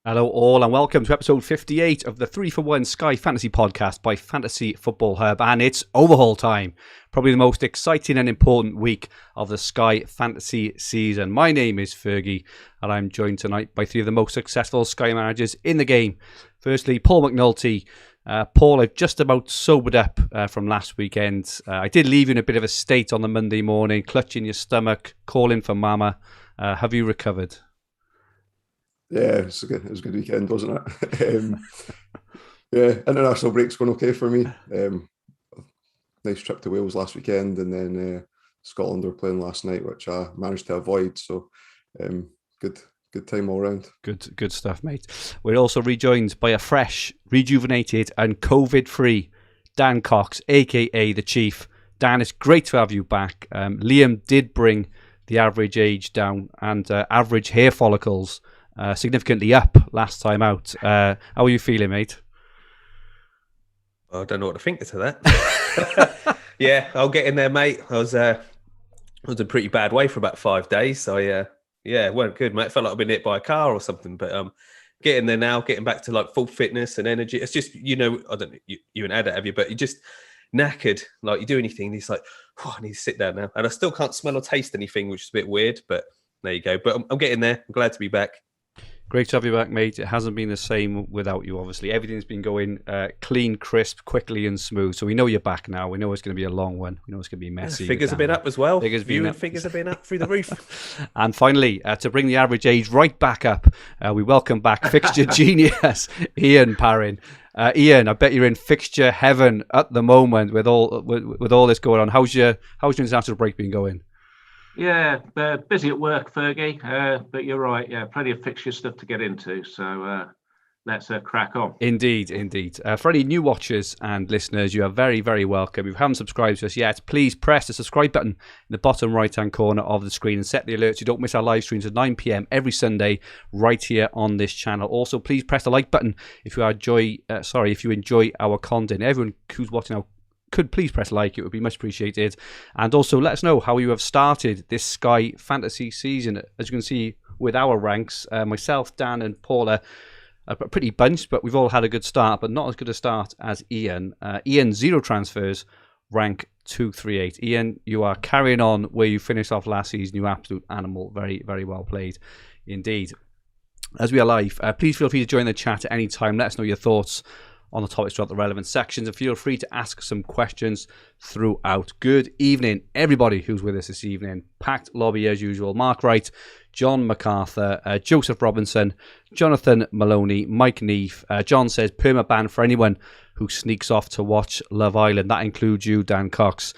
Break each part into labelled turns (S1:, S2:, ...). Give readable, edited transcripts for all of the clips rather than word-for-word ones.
S1: Hello all and welcome to episode 58 of the 3-for-1 Sky Fantasy podcast by Fantasy Football Hub, and it's Overhaul time, probably the most exciting and important week of the Sky Fantasy season. My name is Fergi and I'm joined tonight by three of the most successful Sky managers in the game. Firstly, Paul McAnulty. Paul, I've just about sobered up from last weekend. I did leave you in a bit of a state on the Monday morning, clutching your stomach, calling for mama. Have you recovered?
S2: Yeah, it was a good weekend, wasn't it? Yeah, international break's going okay for me. Nice trip to Wales last weekend, and then Scotland were playing last night, which I managed to avoid. So, good time all round.
S1: Good stuff, mate. We're also rejoined by a fresh, rejuvenated, and COVID-free Dan Cox, aka the Chief. Dan, it's great to have you back. Liam did bring the average age down and average hair follicles significantly up last time out. How are you feeling, mate?
S3: I don't know what to think to that. Yeah, I'll get in there, mate. I was in a pretty bad way for about 5 days. So it weren't good, mate. I felt like I've been hit by a car or something. But getting there now, getting back to like full fitness and energy. It's just, I don't know, you and Ada have you, but you're just knackered. Like you do anything, and it's like, I need to sit down now. And I still can't smell or taste anything, which is a bit weird. But there you go. But I'm getting there. I'm glad to be back.
S1: Great to have you back, mate. It hasn't been the same without you, obviously. Everything's been going clean, crisp, quickly and smooth. So we know you're back now. We know it's going to be a long one. We know it's going to be messy.
S3: Figures have been up as well.
S1: Figures
S3: have been up through the roof.
S1: And finally, to bring the average age right back up, we welcome back Fixture genius, Ian Parrin. Ian, I bet you're in Fixture heaven at the moment with all this going on. How's your international break been going?
S4: Yeah, busy at work, Fergie, but you're right. Yeah, plenty of fixture stuff to get into. So let's crack on.
S1: Indeed. For any new watchers and listeners, you are very, very welcome. If you haven't subscribed to us yet, please press the subscribe button in the bottom right-hand corner of the screen and set the alerts so you don't miss our live streams at 9 p.m. every Sunday right here on this channel. Also, please press the like button if you enjoy our content. Everyone who's watching could please press like. It would be much appreciated. And also let us know how you have started this Sky Fantasy season. As you can see with our ranks, myself, Dan and Paula are pretty bunched, but we've all had a good start, but not as good a start as Ian. Ian, 0 transfers, rank 238. Ian, you are carrying on where you finished off last season. You absolute animal. Very, very well played indeed. As we are live, please feel free to join the chat at any time. Let us know your thoughts on the topics throughout the relevant sections, and feel free to ask some questions throughout. Good evening, everybody who's with us this evening. Packed lobby as usual. Mark Wright, John MacArthur, Joseph Robinson, Jonathan Maloney, Mike Neef. John says perma-ban for anyone who sneaks off to watch Love Island. That includes you, Dan Cox,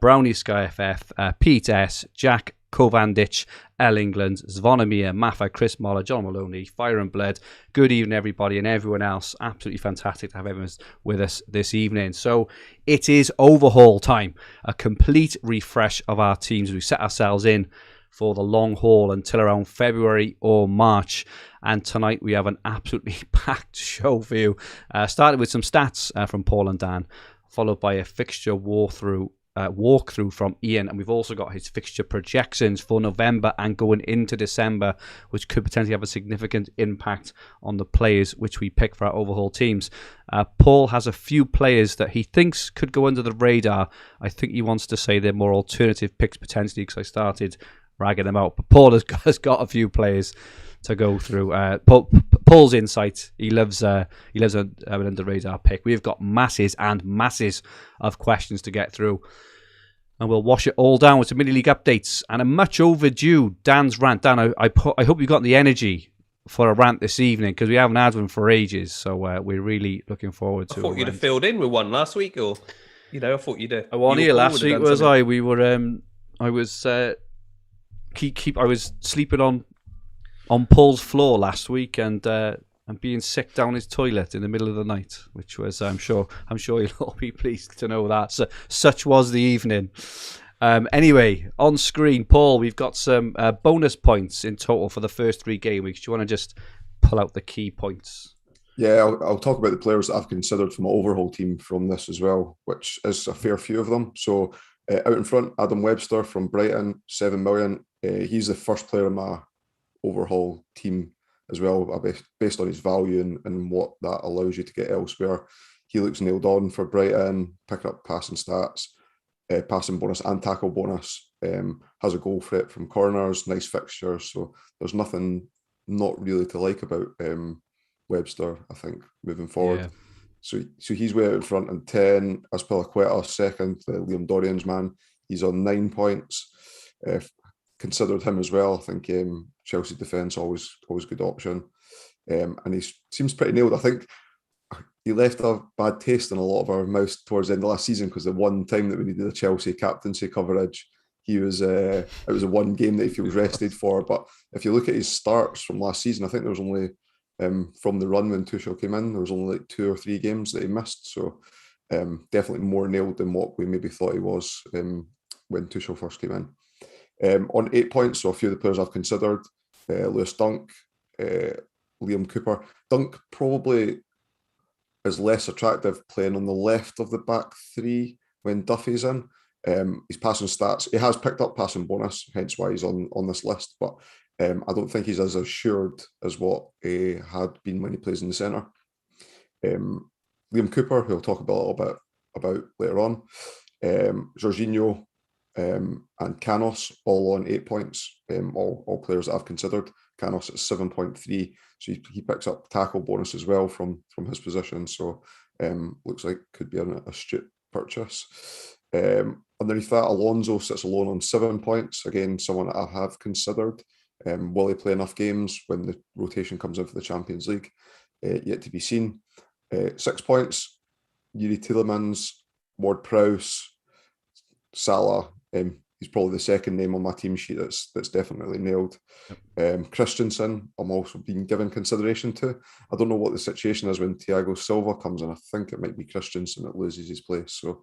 S1: Brownie Sky FF, Pete S, Jack Kovandich, L England, Zvonimir, Maffa, Chris Moller, John Maloney, Fire and Blood. Good evening, everybody, and everyone else. Absolutely fantastic to have everyone with us this evening. So it is Overhaul time, a complete refresh of our teams. We set ourselves in for the long haul until around February or March. And tonight we have an absolutely packed show for you. Started with some stats from Paul and Dan, followed by a fixture walkthrough from Ian, and we've also got his fixture projections for November and going into December, which could potentially have a significant impact on the players which we pick for our Overhaul teams. Paul has a few players that he thinks could go under the radar. I think he wants to say they're more alternative picks potentially, because I started ragging them out, but Paul has got a few players to go through. Paul's insight, he loves an under the radar pick. We've got masses and masses of questions to get through, and we'll wash it all down with some mini league updates and a much overdue Dan's rant. Dan, I hope you've got the energy for a rant this evening, because we haven't had one for ages, so we're really looking forwed to it.
S3: I thought you'd have filled in with one last week, or I thought you'd have.
S1: I wasn't here last week, was I? We were. I was I was sleeping on Paul's floor last week and being sick down his toilet in the middle of the night, which was I'm sure you'll all be pleased to know that. So, such was the evening. Anyway, on screen, Paul, we've got some bonus points in total for the first 3 game weeks. Do you want to just pull out the key points?
S2: Yeah, I'll talk about the players that I've considered from my Overhaul team from this as well, which is a fair few of them. So out in front, Adam Webster from Brighton, 7 million. He's the first player in my Overhaul team as well, based on his value and what that allows you to get elsewhere. He looks nailed on for Brighton, picking up passing stats, passing bonus and tackle bonus. Has a goal threat from corners, nice fixtures. So there's nothing not really to like about Webster, I think, moving forward.
S1: Yeah.
S2: So he's way out in front in 10. Aspilicueta second, Liam Dorian's man. He's on 9 points. Considered him as well. I think Chelsea defence always good option. And he seems pretty nailed. I think he left a bad taste in a lot of our mouths towards the end of last season, because the one time that we needed a Chelsea captaincy coverage, it was a one game that he feels rested for. But if you look at his starts from last season, I think there was only from the run when Tuchel came in, there was only like 2 or 3 games that he missed. So definitely more nailed than what we maybe thought he was when Tuchel first came in. On 8 points, so a few of the players I've considered: Lewis Dunk, Liam Cooper. Dunk probably is less attractive playing on the left of the back three when Duffy's in. His passing stats, he has picked up passing bonus, hence why he's on this list, but I don't think he's as assured as what he had been when he plays in the centre. Liam Cooper, who we'll talk about a little bit about later on. Jorginho and Canos, all on 8 points, all players that I've considered. Canos at 7.3, so he picks up tackle bonus as well from his position, so looks like could be an astute purchase. Underneath that, Alonso sits alone on 7 points, again someone that I have considered. Will he play enough games when the rotation comes in for the Champions League? Yet to be seen. 6 points, Yuri Tielemans, Ward-Prowse, Salah. He's probably the second name on my team sheet that's definitely nailed. Christensen, I'm also being given consideration to. I don't know what the situation is when Thiago Silva comes in. I think it might be Christensen that loses his place. So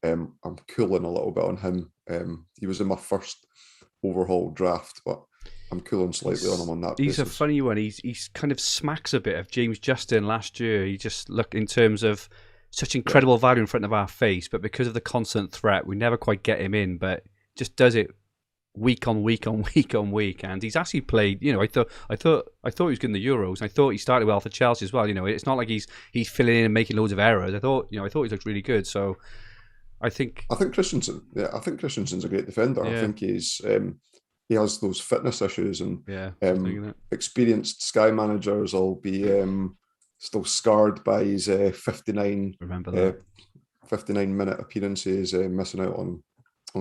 S2: I'm cooling a little bit on him. He was in my first Overhaul draft, but I'm cooling slightly on him on that
S1: basis.
S2: He's
S1: a funny one. He's kind of smacks a bit of James Justin last year. He just looked in terms of such incredible value in front of our face, but because of the constant threat, we never quite get him in, but just does it week on week on week on week. And he's actually played, I thought he was good in the Euros. I thought he started well for Chelsea as well. It's not like he's filling in and making loads of errors. I thought he looked really good. So I think
S2: Christensen, I think Christensen's a great defender.
S1: Yeah.
S2: I think he has those fitness issues, and experienced Sky managers will be still scarred by his 59 minute appearances, missing out on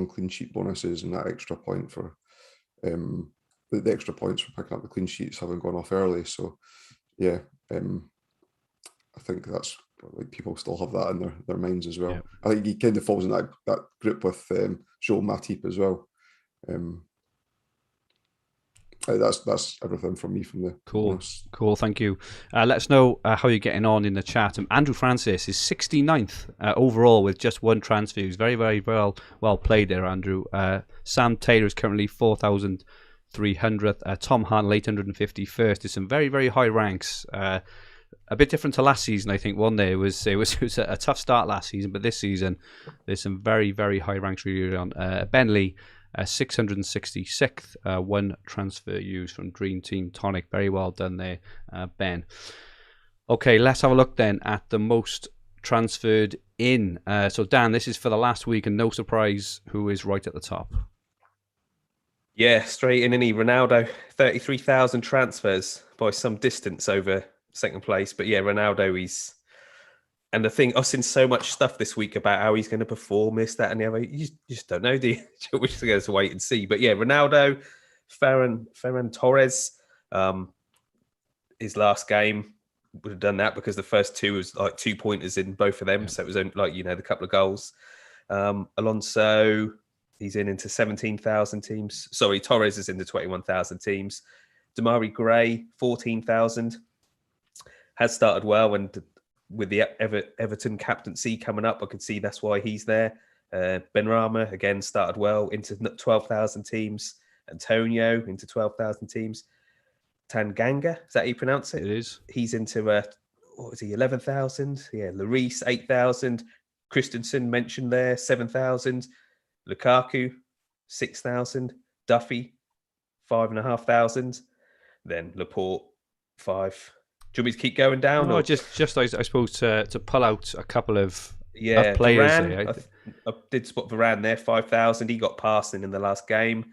S2: clean sheet bonuses, and that extra point for the extra points for picking up the clean sheets having gone off early. So I think that's like people still have that in their minds as well. Yeah. I think he kind of falls in that group with Joel Matip as well. That's everything from me from the
S1: Cool. Thank you. Let us know how you're getting on in the chat. Andrew Francis is 69th overall with just 1 transfer. He's very, very well played there, Andrew. Sam Taylor is currently 4,300th. Tom Hahn 851st. There's some very, very high ranks. A bit different to last season, I think. It was a tough start last season, but this season there's some very, very high ranks really on. Ben Lee, 666th, 1 transfer used from Dream Team Tonic. Very well done there, Ben. Okay, let's have a look then at the most transferred in. So Dan, this is for the last week, and no surprise who is right at the top.
S3: Yeah, straight in, Ronaldo, 33,000 transfers by some distance over second place. But yeah, Ronaldo, and the thing, I've seen so much stuff this week about how he's going to perform, this, that, and the other. You just don't know, do you? We're just going to wait and see. But yeah, Ronaldo, Ferran Torres, his last game would have done that because the first 2 was like 2-pointers in both of them. Yeah. So it was only like, the couple of goals. Alonso, he's into 17,000 teams. Sorry, Torres is into 21,000 teams. Damari Gray, 14,000. Has started well, and with the Everton captaincy coming up, I can see that's why he's there. Benrahma, again, started well, into 12,000 teams. Antonio, into 12,000 teams. Tanganga, is that how you pronounce it?
S1: It is.
S3: He's into, 11,000? Yeah, Lloris, 8,000. Christensen, mentioned there, 7,000. Lukaku, 6,000. Duffy, 5,500. Then Laporte, 5. Do you want me to keep going down?
S1: No,
S3: or?
S1: just I suppose to pull out a couple of players
S3: Varane,
S1: there.
S3: I did spot Varane there, 5,000. He got passing in the last game.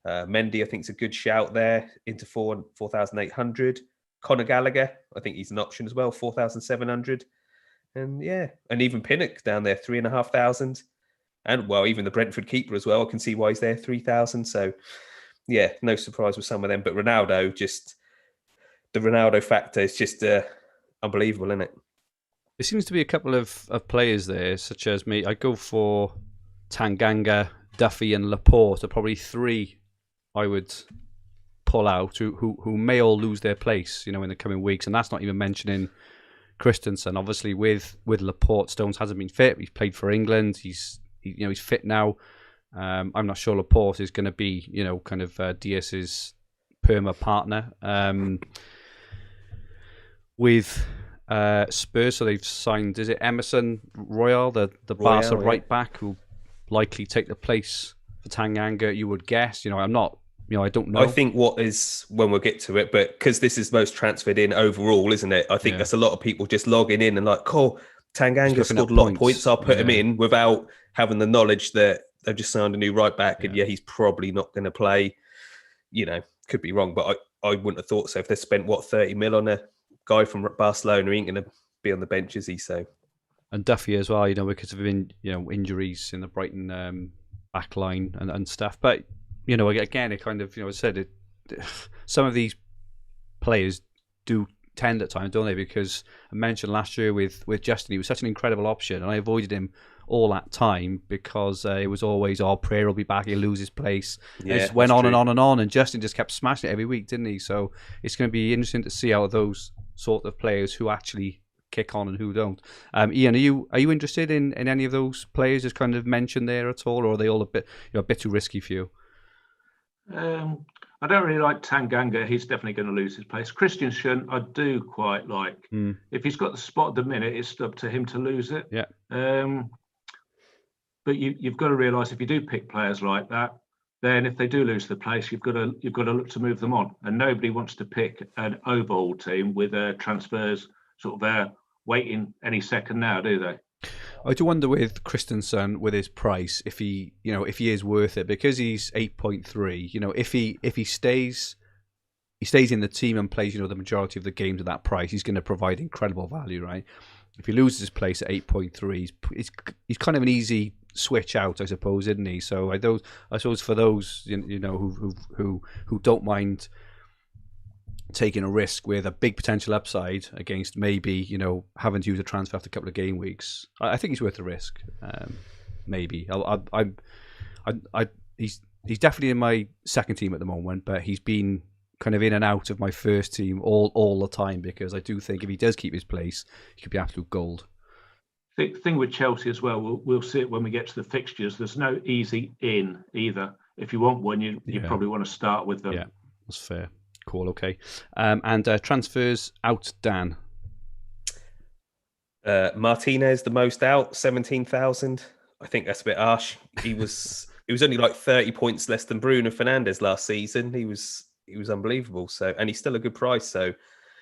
S3: Mendy, I think, is a good shout there, into 4,800. Conor Gallagher, I think he's an option as well, 4,700. And and even Pinnock down there, 3,500. And well, even the Brentford keeper as well, I can see why he's there, 3,000. So no surprise with some of them. But Ronaldo, the Ronaldo factor is just unbelievable, isn't it?
S1: There seems to be a couple of players there, such as me. I go for Tanganga, Duffy, and Laporte are probably 3 I would pull out who may all lose their place, in the coming weeks. And that's not even mentioning Christensen. Obviously, with Laporte, Stones hasn't been fit. He's played for England. He's fit now. I'm not sure Laporte is going to be, kind of Diaz's perma partner. With Spurs, so they've signed, is it Emerson Royal, the Barca right back, who likely take the place for Tanganga, you would guess. I'm not, I don't know.
S3: I think what is, when we'll get to it, but because this is most transferred in overall, isn't it? I think that's a lot of people just logging in and like, cool, Tanganga scored a lot of points, I'll put him in, without having the knowledge that they've just signed a new right back and he's probably not going to play. Could be wrong, but I wouldn't have thought so. If they spent 30 mil on a guy from Barcelona, he ain't going to be on the bench, is he? So,
S1: and Duffy as well, because of injuries in the Brighton back line and stuff. But again, it kind of, I said some of these players do tend at times, don't they? Because I mentioned last year with Justin, he was such an incredible option, and I avoided him all that time because it was always, Prayer will be back, he'll lose his place. It just went on and on and on, and Justin just kept smashing it every week, didn't he? So it's going to be interesting to see how those sort of players who actually kick on and who don't. Ian, are you interested in any of those players just kind of mentioned there at all, or are they all a bit too risky for you?
S4: I don't really like Tanganga. He's definitely going to lose his place. Christensen, I do quite like. If he's got the spot at the minute, it's up to him to lose it.
S1: Yeah.
S4: But you've got to realise, if you do pick players like that, then if they do lose the place, you've got to look to move them on. And nobody wants to pick an overhaul team with transfers sort of waiting any second now, do they?
S1: I do wonder with Christensen, with his price, if he is worth it, because he's 8.3. If he stays in the team and plays the majority of the games at that price, he's going to provide incredible value, right? If he loses his place at 8.3, he's kind of an easy switch out, I suppose, isn't he? So I suppose for those who don't mind taking a risk with a big potential upside against maybe having to use a transfer after a couple of game weeks, I think he's worth the risk. Maybe he's definitely in my second team at the moment, but he's been kind of in and out of my first team all the time, because I do think if he does keep his place, he could be absolute gold.
S4: The thing with Chelsea as well, we'll see it when we get to the fixtures. There's no easy in either. If you want one, you probably want to start with them.
S1: Yeah, that's fair. Cool, okay. And transfers out, Dan.
S3: Martinez, the most out, 17,000. I think that's a bit harsh. It was only like 30 points less than Bruno Fernandes last season. He was unbelievable. So, and he's still a good price. So,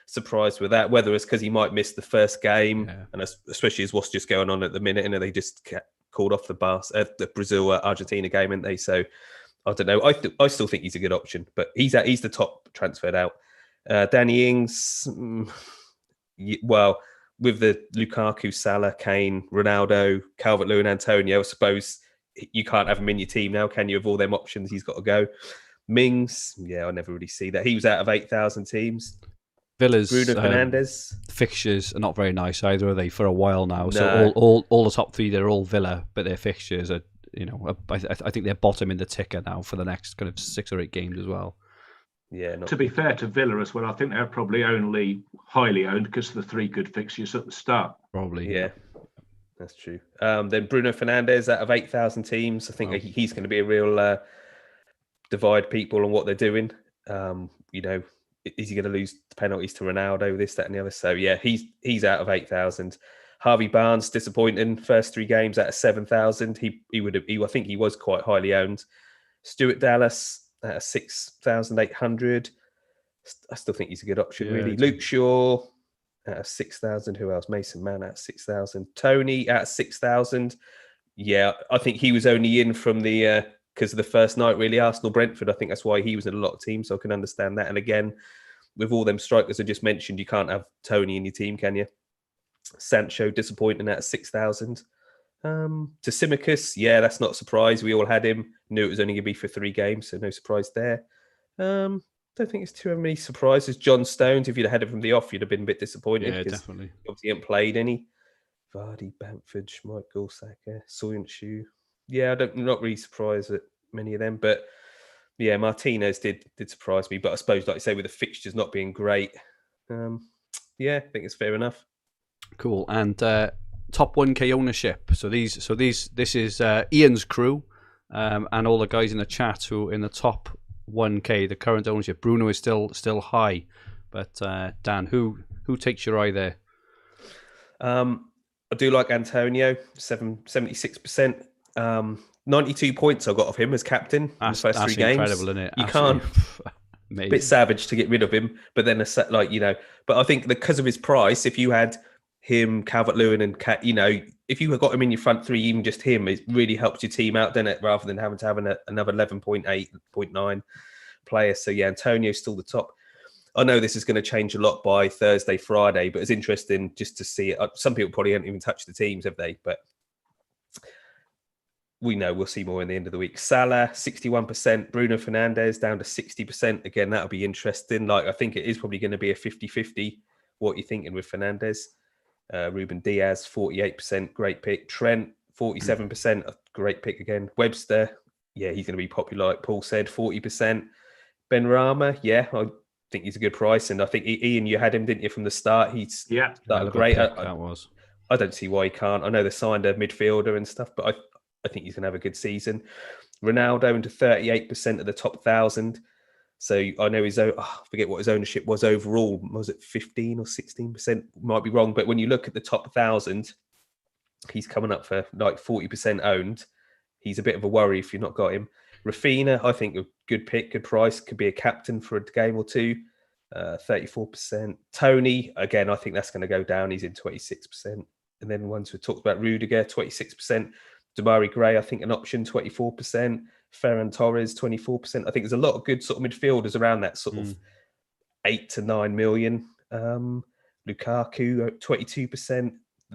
S3: surprised with that. Whether it's because he might miss the first game, and especially as what's just going on at the minute, and they just called off the Brazil Argentina game, didn't they? So, I don't know. I still think he's a good option, but he's the top transferred out. Danny Ings, well, with the Lukaku, Salah, Kane, Ronaldo, Calvert-Lewin, Antonio, I suppose you can't have him in your team now, can you? Of all them options, he's got to go. Mings, I never really see that. He was out of 8,000 teams.
S1: Villa's
S3: Bruno Fernandes
S1: fixtures are not very nice either, are they? For a while now,
S3: No.
S1: So all the top 3, they're all Villa, but their fixtures are, I think they're bottom in the ticker now for the next kind of 6 or 8 games as well.
S3: Yeah.
S4: To be fair to Villa as well, I think they're probably only highly owned because of the 3 good fixtures at the start.
S1: Probably.
S3: Yeah, that's true. Then Bruno Fernandes, out of 8,000 teams, I think he's going to be a real divide people on what they're doing. Is he going to lose penalties to Ronaldo, this, that, and the other? So yeah, he's out of 8,000. Harvey Barnes, disappointing. First 3 games out of 7,000. I think he was quite highly owned. Stuart Dallas at 6,800. I still think he's a good option,
S1: Yeah,
S3: really. Luke Shaw at 6,000. Who else? Mason Mann at 6,000. Tony at 6,000. Yeah, I think he was only in from the because of the first night, really. Arsenal Brentford. I think that's why he was in a lot of teams, so I can understand that. And again, with all them strikers I just mentioned, you can't have Tony in your team, can you? Sancho disappointing at 6,000. Tsimicus, yeah, that's not a surprise. We all had him. Knew it was only going to be for 3 games, so no surprise there. Don't think it's too many surprises. John Stones, if you'd had him from the off, you'd have been a bit disappointed.
S1: Yeah,
S3: because
S1: definitely.
S3: Obviously, he hadn't played any. Vardy, Bamford, Michael Saka, Soyuncu. Yeah, I'm not really surprised at many of them, but yeah, Martinez did surprise me. But I suppose, like I say, with the fixtures not being great, yeah, I think it's fair enough.
S1: Cool. And top 1K ownership. So this is Ian's crew, and all the guys in the chat who in the top 1K, the current ownership. Bruno is still high, but Dan, who takes your eye there?
S3: I do like Antonio, 76%. 92 points I got off him as captain in the first 3 games.
S1: Incredible, isn't it?
S3: You can't. A bit savage to get rid of him, but then but I think because of his price, if you had him, Calvert-Lewin, and if you got him in your front 3, even just him, it really helps your team out, doesn't it? Rather than having to have another 11.8, 0.9 player. So yeah, Antonio's still the top. I know this is going to change a lot by Thursday, Friday, but it's interesting just to see it. Some people probably haven't even touched the teams, have they? But we know we'll see more in the end of the week. Salah, 61%. Bruno Fernandes down to 60%. Again, that'll be interesting. I think it is probably going to be a 50-50. What are you thinking with Fernandes? Ruben Diaz, 48%. Great pick. Trent, 47%. A great pick again. Webster, yeah, he's going to be popular, like Paul said, 40%. Ben Rama, yeah, I think he's a good price. And I think, Ian, you had him, didn't you, from the start? He's started great. I don't see why he can't. I know they signed a midfielder and stuff, but I think he's going to have a good season. Ronaldo into 38% of the top 1,000. So I know I forget what his ownership was overall. Was it 15 or 16%? Might be wrong. But when you look at the top 1,000, he's coming up for like 40% owned. He's a bit of a worry if you've not got him. Rafinha, I think a good pick, good price. Could be a captain for a game or 2. 34%. Tony, again, I think that's going to go down. He's in 26%. And then once we talked about Rudiger, 26%. Damari Gray, I think an option, 24%. Ferran Torres, 24%. I think there's a lot of good sort of midfielders around that sort of 8 to 9 million. Lukaku, 22%.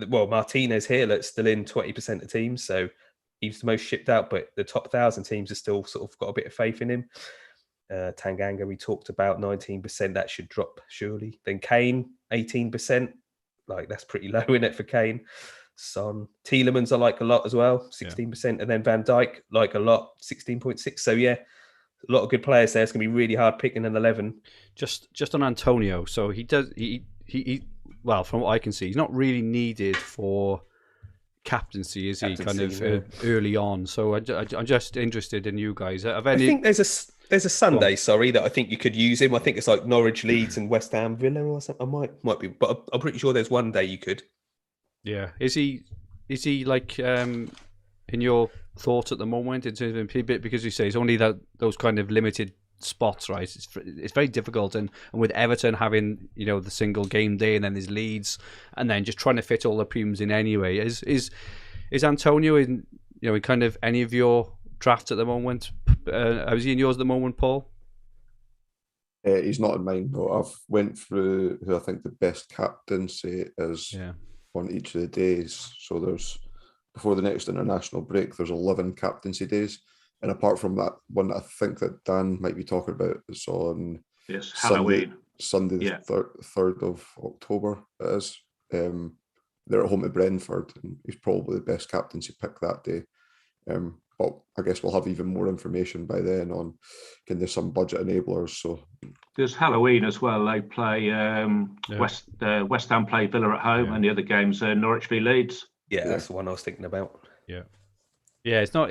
S3: Well, Martinez here, that's still in 20% of teams. So he's the most shipped out, but the top 1,000 teams have still sort of got a bit of faith in him. Tanganga, we talked about 19%. That should drop, surely. Then Kane, 18%. That's pretty low in it for Kane. Son. Tielemans I like a lot as well, 16%. Yeah. And then Van Dijk, like a lot, 16.6. So yeah, a lot of good players there. It's going to be really hard picking an 11.
S1: Just on Antonio. So he well, from what I can see, he's not really needed for captaincy, is he? Early on. So I'm just interested in you guys. I
S3: think there's a Sunday, that I think you could use him. I think it's like Norwich, Leeds, and West Ham, Villa, or something. I might be, but I'm pretty sure there's one day you could. Yeah,
S1: is he like in your thoughts at the moment in terms of because you say it's only those kind of limited spots, right? It's very difficult, and with Everton having the single game day and then there's Leeds and then just trying to fit all the premiums in anyway. Is Antonio in in kind of any of your drafts at the moment? Is he in yours at the moment, Paul?
S2: He's not in mine, but I've went through who I think the best captaincy is. Yeah. On each of the days. So there's, before the next international break, there's 11 captaincy days. And apart from that one, I think that Dan might be talking about, is on
S4: Halloween.
S2: Sunday the 3rd of October, it is. They're at home at Brentford, and he's probably the best captaincy pick that day. But I guess we'll have even more information by then on there's some budget enablers. So
S4: there's Halloween as well. They play West Ham play Villa at home, and the other game's Norwich v Leeds.
S3: Yeah, that's the one I was thinking about.
S1: Yeah. It's not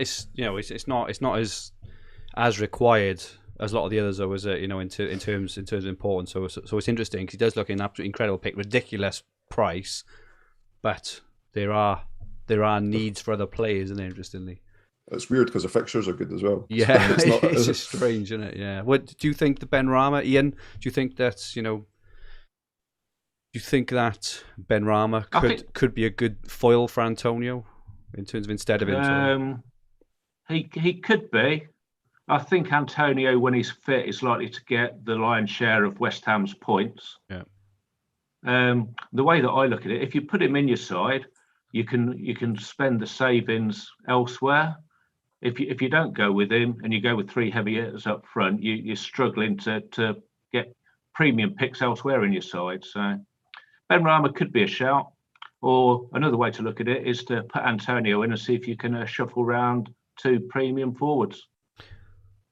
S1: as required as a lot of the others, though, as in terms of importance. So it's interesting because he does look an absolutely incredible pick, ridiculous price, but there are needs for other players, isn't there? Interestingly.
S2: It's weird because the fixtures are good as well.
S1: Yeah,
S2: it's not.
S1: it's just strange, isn't it? Yeah. What do you think? The Benrahma, Ian? Do you think that's Do you think that Benrahma could be a good foil for Antonio in terms of instead of him?
S4: He could be. I think Antonio, when he's fit, is likely to get the lion's share of West Ham's points.
S1: Yeah.
S4: The way that I look at it, if you put him in your side, you can spend the savings elsewhere. If you don't go with him and you go with 3 heavy hitters up front, you're struggling to get premium picks elsewhere in your side. So Benrahma could be a shout. Or another way to look at it is to put Antonio in and see if you can shuffle around 2 premium forwards.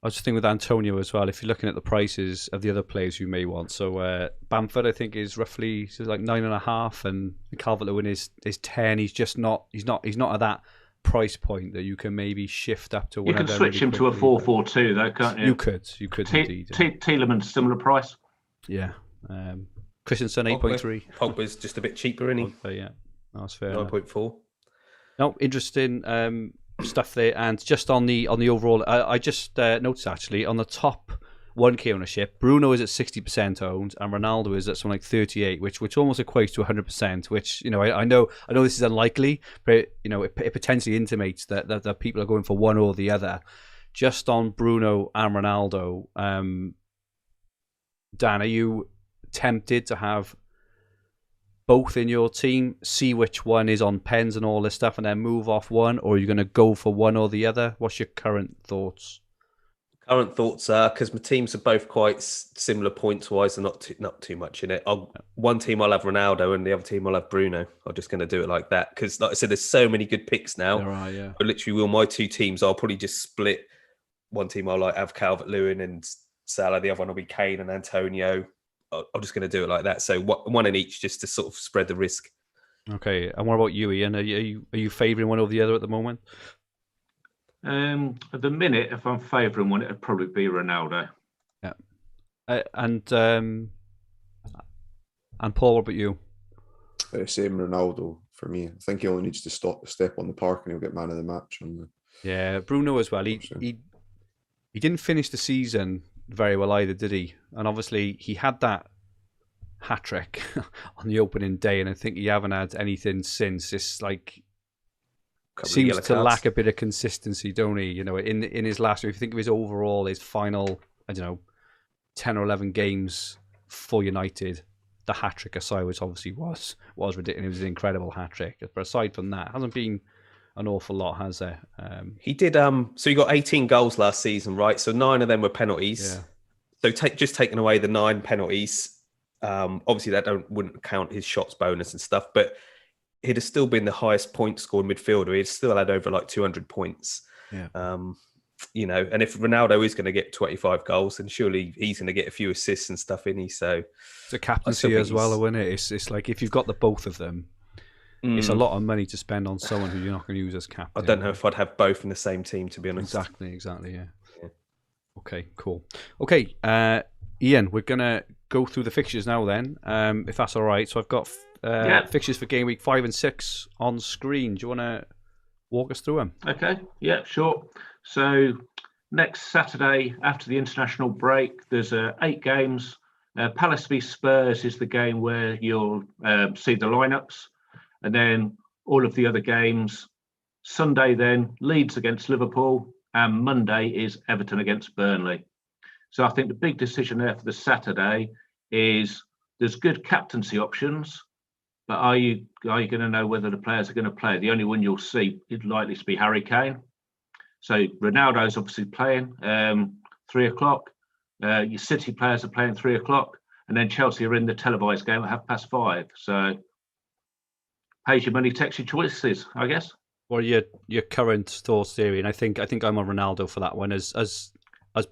S1: I was just thinking with Antonio as well, if you're looking at the prices of the other players you may want. So Bamford, I think, is roughly like 9.5, and Calvert-Lewin is 10. He's not at that price point that you can maybe shift up to.
S4: You can switch him to a 4-4-2 though, can't you?
S1: You could indeed.
S4: Tielemans, similar price.
S1: Yeah. Christensen 8.3.
S3: Pogba's just a bit cheaper, isn't he?
S1: Yeah, that's fair.
S3: 9.4.
S1: No, interesting stuff there. And just on the overall, I just noticed actually on the top 1K ownership, Bruno is at 60% owned, and Ronaldo is at something like 38, which almost equates to 100%. Which I know this is unlikely, but it potentially intimates that people are going for one or the other. Just on Bruno and Ronaldo, Dan, are you tempted to have both in your team, see which one is on pens and all this stuff, and then move off one, or are you going to go for one or the other? What's your current thoughts?
S3: Current thoughts are, because my teams are both quite similar points-wise, and not too much in it. One team I'll have Ronaldo, and the other team I'll have Bruno. I'm just going to do it like that, because like I said, there's so many good picks now.
S1: There are, yeah.
S3: I literally will my 2 teams, I'll probably just split. One team I'll have Calvert-Lewin and Salah, the other one will be Kane and Antonio. I'm just going to do it like that. So one in each, just to sort of spread the risk.
S1: Okay. And what about you, Ian? Are you favouring one over the other at the moment?
S4: At the minute, if I'm favouring one, it'd probably be Ronaldo.
S1: Yeah. And Paul, what about you?
S2: Same Ronaldo for me. I think he only needs to step on the park and he'll get man of the match.
S1: Yeah, Bruno as well. He didn't finish the season very well either, did he? And obviously he had that hat-trick on the opening day, and I think he haven't had anything since. It's like seems to lack a bit of consistency, don't he? In his last, if you think of his overall, his final, 10 or 11 games for United, the hat-trick aside, which obviously was ridiculous. It was an incredible hat-trick. But aside from that, hasn't been an awful lot, has there?
S3: He did. So he got 18 goals last season, right? So 9 of them were penalties. Yeah. So just taking away the 9 penalties, obviously that wouldn't count his shots bonus and stuff, but he'd have still been the highest point scoring midfielder. He'd still had over like 200 points. Yeah. And if Ronaldo is going to get 25 goals, then surely he's going to get a few assists and stuff, isn't he? So
S1: it's a captaincy as well, isn't it? It's like if you've got the both of them, it's a lot of money to spend on someone who you're not going to use as captain.
S3: I don't know if I'd have both in the same team, to be honest.
S1: Exactly, yeah. Okay, cool. Okay, Ian, we're going to go through the fixtures now then, if that's all right. So I've got fixtures for game week 5 and 6 on screen. Do you want to walk us through them?
S4: Okay, yeah, sure. So next Saturday, after the international break, there's 8 games. Palace v Spurs is the game where you'll see the lineups. And then all of the other games, Sunday then, Leeds against Liverpool, and Monday is Everton against Burnley. So I think the big decision there for the Saturday is there's good captaincy options, but are you going to know whether the players are going to play? The only one you'll see is likely to be Harry Kane. So Ronaldo's obviously playing 3 o'clock. Your City players are playing 3 o'clock, and then Chelsea are in the televised game at 5:30. So pays your money, takes your choices, I guess.
S1: What are your current thoughts, theory? And I think I'm on Ronaldo for that one. As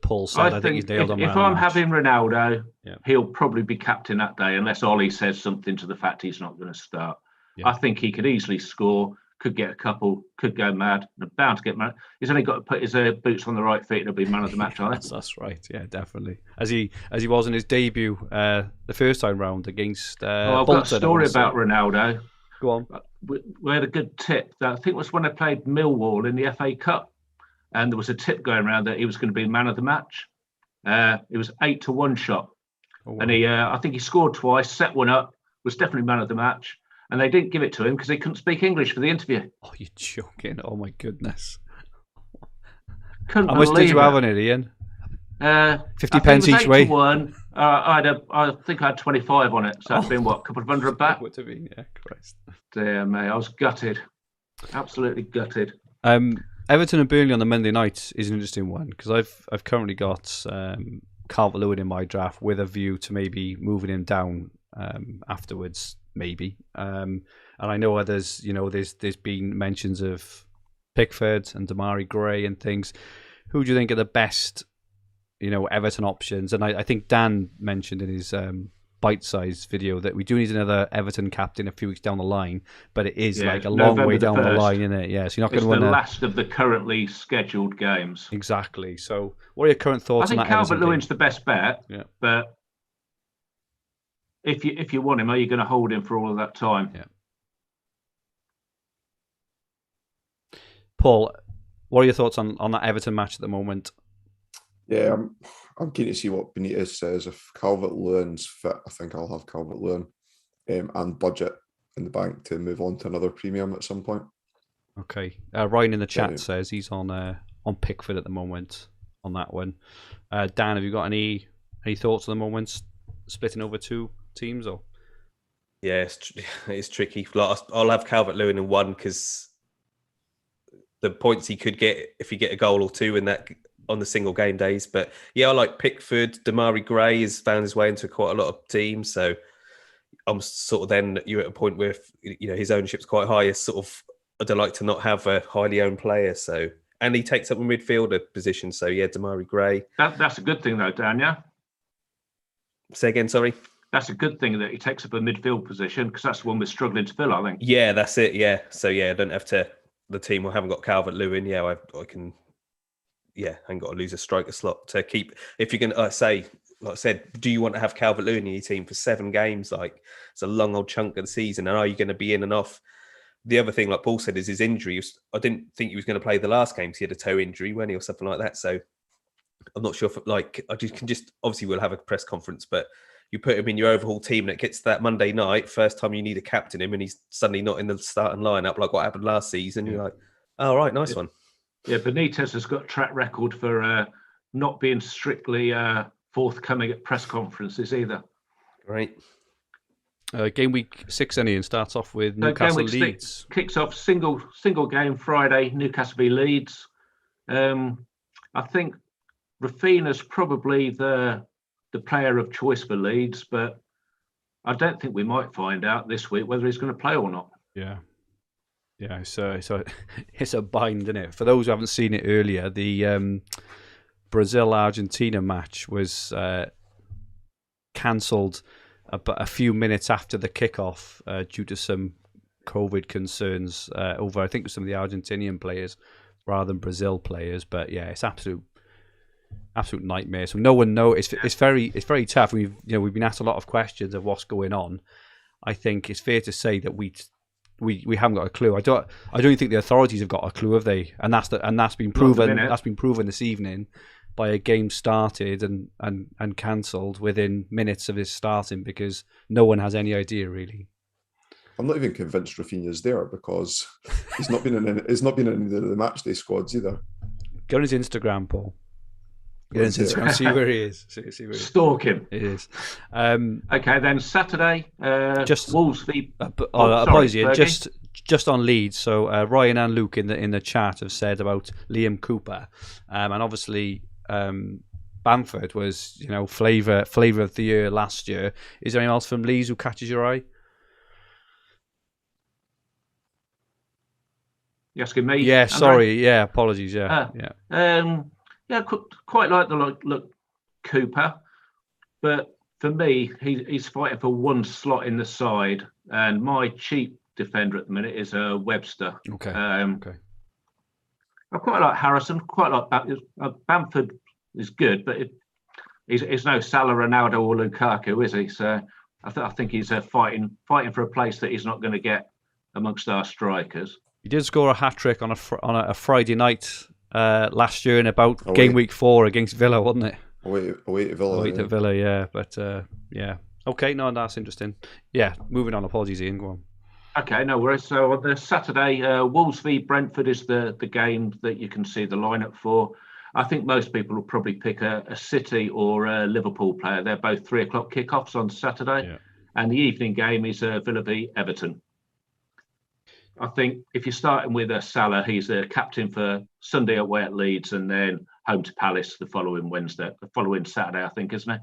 S1: Paul said, I think he's nailed on.
S4: If I'm having Ronaldo, he'll probably be captain that day, unless Ollie says something to the fact he's not going to start. Yeah. I think he could easily score, could get a couple, could go mad, bound to get mad. He's only got to put his boots on the right feet and he'll be man of the match, I think.
S1: That's right, yeah, definitely. As he was in his debut the first time round against
S4: I've got a story about Ronaldo.
S1: Go on.
S4: We had a good tip. I think it was when they played Millwall in the FA Cup. and there was a tip going around that he was going to be man of the match. It was 8-1 shot, and I think he scored twice, set one up, was definitely man of the match, and they didn't give it to him because he couldn't speak English for the interview.
S1: Oh, you're joking! Oh my goodness!
S4: Couldn't
S1: How much did you
S4: believe
S1: have
S4: it.
S1: on it, Ian?
S4: 50
S1: pence each way.
S4: 8-1. I think I had 25 on it, so that'd been what, a couple of hundred back.
S1: Would have been, yeah, Christ.
S4: Dear me, I was gutted, absolutely gutted.
S1: Everton and Burnley on the Monday night is an interesting one because I've currently got Calvert-Lewin in my draft with a view to maybe moving him down afterwards, maybe. And I know others, there's been mentions of Pickford and Damari Gray and things. Who do you think are the best, Everton options? And I think Dan mentioned in his bite-sized video that we do need another Everton captain a few weeks down the line, but it is like a long way down the line, isn't it? Yeah, so you're not going to win
S4: the last of the currently scheduled games.
S1: Exactly. So what are your current thoughts on that?
S4: I think Calvert-Lewin's the best bet,
S1: yeah.
S4: But if you want him, are you going to hold him for all of that time?
S1: Yeah. Paul, what are your thoughts on that Everton match at the moment?
S2: Yeah, I'm keen to see what Benitez says. If Calvert-Lewin's fit, I think I'll have Calvert-Lewin and budget in the bank to move on to another premium at some point.
S1: Okay. Ryan in the chat says he's on Pickford at the moment on that one. Dan, have you got any thoughts at the moment? Splitting over two teams or?
S3: Yeah, it's tricky. I'll have Calvert-Lewin in one because the points he could get if he get a goal or two in that on the single game days. But yeah, I like Pickford. Damari Gray has found his way into quite a lot of teams. So I'm sort of then you're at a point where his ownership's quite high. It's sort of I'd like to not have a highly owned player. So and he takes up a midfielder position. So yeah, Damari Gray.
S4: That's a good thing though, Dan. Yeah.
S3: Say again, sorry.
S4: That's a good thing that he takes up a midfield position because that's the one we're struggling to fill, I think.
S3: Yeah, that's it. Yeah. So yeah, I don't have to. The team haven't got Calvert-Lewin. Yeah, I can. Yeah, I ain't got to lose a striker slot to keep. If you're going to say, like I said, do you want to have Calvert-Lewin in your team for 7 games? Like it's a long old chunk of the season, and are you going to be in and off? The other thing, like Paul said, is his injury. I didn't think he was going to play the last game because he had a toe injury, wasn't he, or something like that. So I'm not sure if obviously we'll have a press conference, but you put him in your Overhaul team and it gets to that Monday night, first time you need a captain him and he's suddenly not in the starting lineup like what happened last season. You're like, oh, right, nice one. Yeah,
S4: Benitez has got a track record for not being strictly forthcoming at press conferences either.
S3: Right.
S1: Game week 6 and starts off with Newcastle Leeds.
S4: Kicks off single game Friday, Newcastle v Leeds. I think Rafinha's probably the player of choice for Leeds, but I don't think we might find out this week whether he's going to play or not.
S1: Yeah. Yeah, so it's a bind, isn't it? For those who haven't seen it earlier, the Brazil-Argentina match was cancelled a few minutes after the kickoff due to some COVID concerns over, I think, some of the Argentinian players rather than Brazil players. But yeah, it's absolute nightmare. So no one knows. It's very tough. We've been asked a lot of questions of what's going on. I think it's fair to say that we haven't got a clue. I don't even think the authorities have got a clue, have they? And that's been proven. That's been proven this evening by a game started and cancelled within minutes of it starting because no one has any idea really.
S2: I'm not even convinced Rafinha's there because he's not been in any of the matchday squads either.
S1: Go on his Instagram, Paul. Get on his Instagram, see where he is. See where he is.
S4: Stalk him.
S1: It is.
S4: Okay, then Saturday, Wolves v.
S1: Apologies, just on Leeds. So Ryan and Luke in the chat have said about Liam Cooper, and obviously Bamford was flavour of the year last year. Is there anyone else from Leeds who catches your eye?
S4: You asking me?
S1: Yeah, sorry. Yeah, apologies. Yeah,
S4: yeah, quite like the look Cooper, but for me, he's fighting for one slot in the side, and my cheap defender at the minute is Webster.
S1: Okay.
S4: Okay. I quite like Harrison. Quite like Bamford is good, but he's no Salah, Ronaldo, or Lukaku, is he? So I think he's fighting for a place that he's not going to get amongst our strikers.
S1: He did score a hat trick on a Friday night last year in about
S2: Away.
S1: game week 4 against Villa, wasn't it?
S2: Away to Villa.
S1: Away to Villa, yeah. But yeah. Okay, no, that's interesting. Yeah, moving on. Apologies, Ian. Go on.
S4: Okay, no worries. So on the Saturday, Wolves v Brentford is the game that you can see the lineup for. I think most people will probably pick a City or a Liverpool player. They're both 3 o'clock kickoffs on Saturday.
S1: Yeah.
S4: And the evening game is Villa v Everton. I think if you're starting with Salah, he's a captain for Sunday away at Leeds and then home to Palace the following Saturday, I think, isn't it?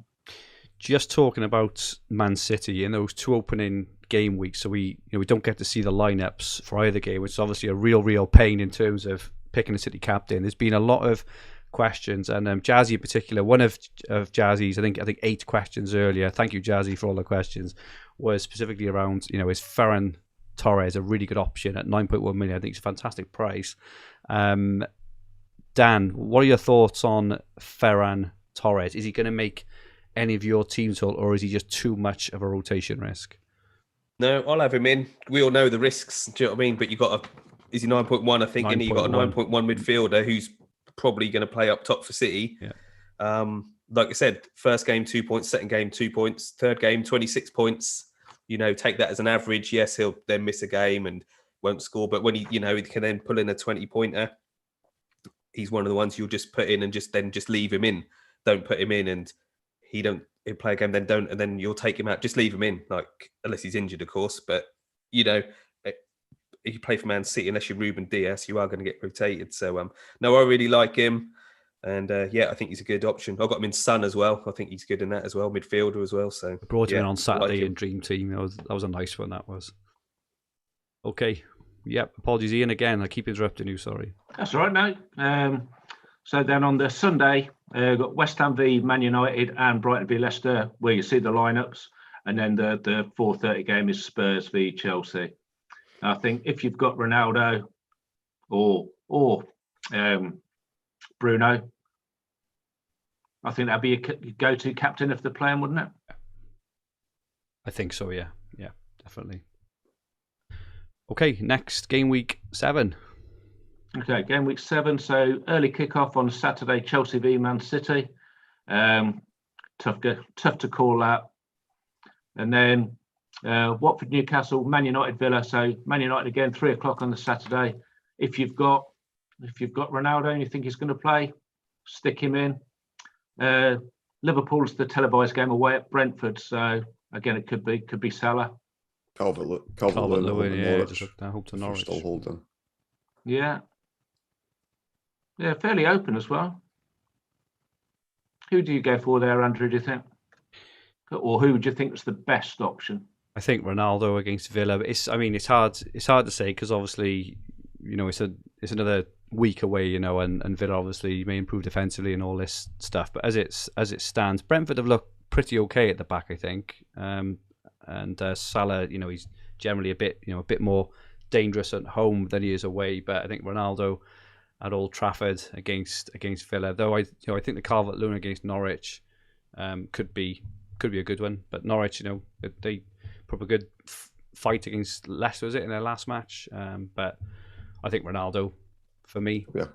S1: Just talking about Man City in those 2 opening game weeks, so we don't get to see the lineups for either game, which is obviously a real pain in terms of picking a City captain. There's been a lot of questions, and Jazzy in particular, one of Jazzy's, I think 8 questions earlier. Thank you, Jazzy, for all the questions. Was specifically around, is Ferran Torres a really good option at 9.1 million? I think it's a fantastic price. Dan, what are your thoughts on Ferran Torres? Is he going to make any of your teams, or is he just too much of a rotation risk?
S3: No, I'll have him in. We all know the risks. Do you know what I mean? But is he 9.1? I think, and you got a 9.1 midfielder who's probably going to play up top for City.
S1: Yeah.
S3: Like I said, first game 2 points, second game 2 points, third game 26 points. Take that as an average. Yes, he'll then miss a game and won't score, but when he can then pull in a 20-pointer, he's one of the ones you'll just put in and just leave him in. Don't put him in, and he'll play a game, then don't, and then you'll take him out. Just leave him in, unless he's injured, of course. But if you play for Man City, unless you're Ruben Dias, you are going to get rotated. So no, I really like him, and I think he's a good option. I've got him in Son as well. I think he's good in that as well, midfielder as well. So
S1: I brought him in on Saturday in Dream Team. That was a nice one. That was okay. Yep. Apologies, Ian. Again, I keep interrupting you. Sorry.
S4: That's all right, no. So then on the Sunday, got West Ham v Man United and Brighton v Leicester, where you see the lineups, and then the 4:30 game is Spurs v Chelsea. I think if you've got Ronaldo or Bruno, I think that'd be a go-to captain if they're playing, wouldn't it?
S1: I think so. Yeah, definitely. Okay, next game week 7.
S4: Okay, game week 7. So early kickoff on Saturday, Chelsea v Man City. Tough to call that. And then Watford, Newcastle, Man United, Villa. So Man United again, 3 o'clock on the Saturday. If you've got Ronaldo and you think he's going to play, stick him in. Liverpool's the televised game away at Brentford. So again, it could be Salah.
S2: Calvert-Lewin,
S1: yeah, just I hope to Norwich.
S2: Still holding.
S4: Yeah, fairly open as well. Who do you go for there, Andrew, do you think? Or who would you think was the best option?
S1: I think Ronaldo against Villa. It's hard to say because obviously, it's another week away, and Villa obviously may improve defensively and all this stuff. But as it stands, Brentford have looked pretty okay at the back, I think. And Salah, he's generally a bit more dangerous at home than he is away. But I think Ronaldo at Old Trafford against Villa, though I think the Calvert-Lewin against Norwich could be a good one. But Norwich, they put a good fight against Leicester, was it, in their last match? But I think Ronaldo for me.
S2: Yeah,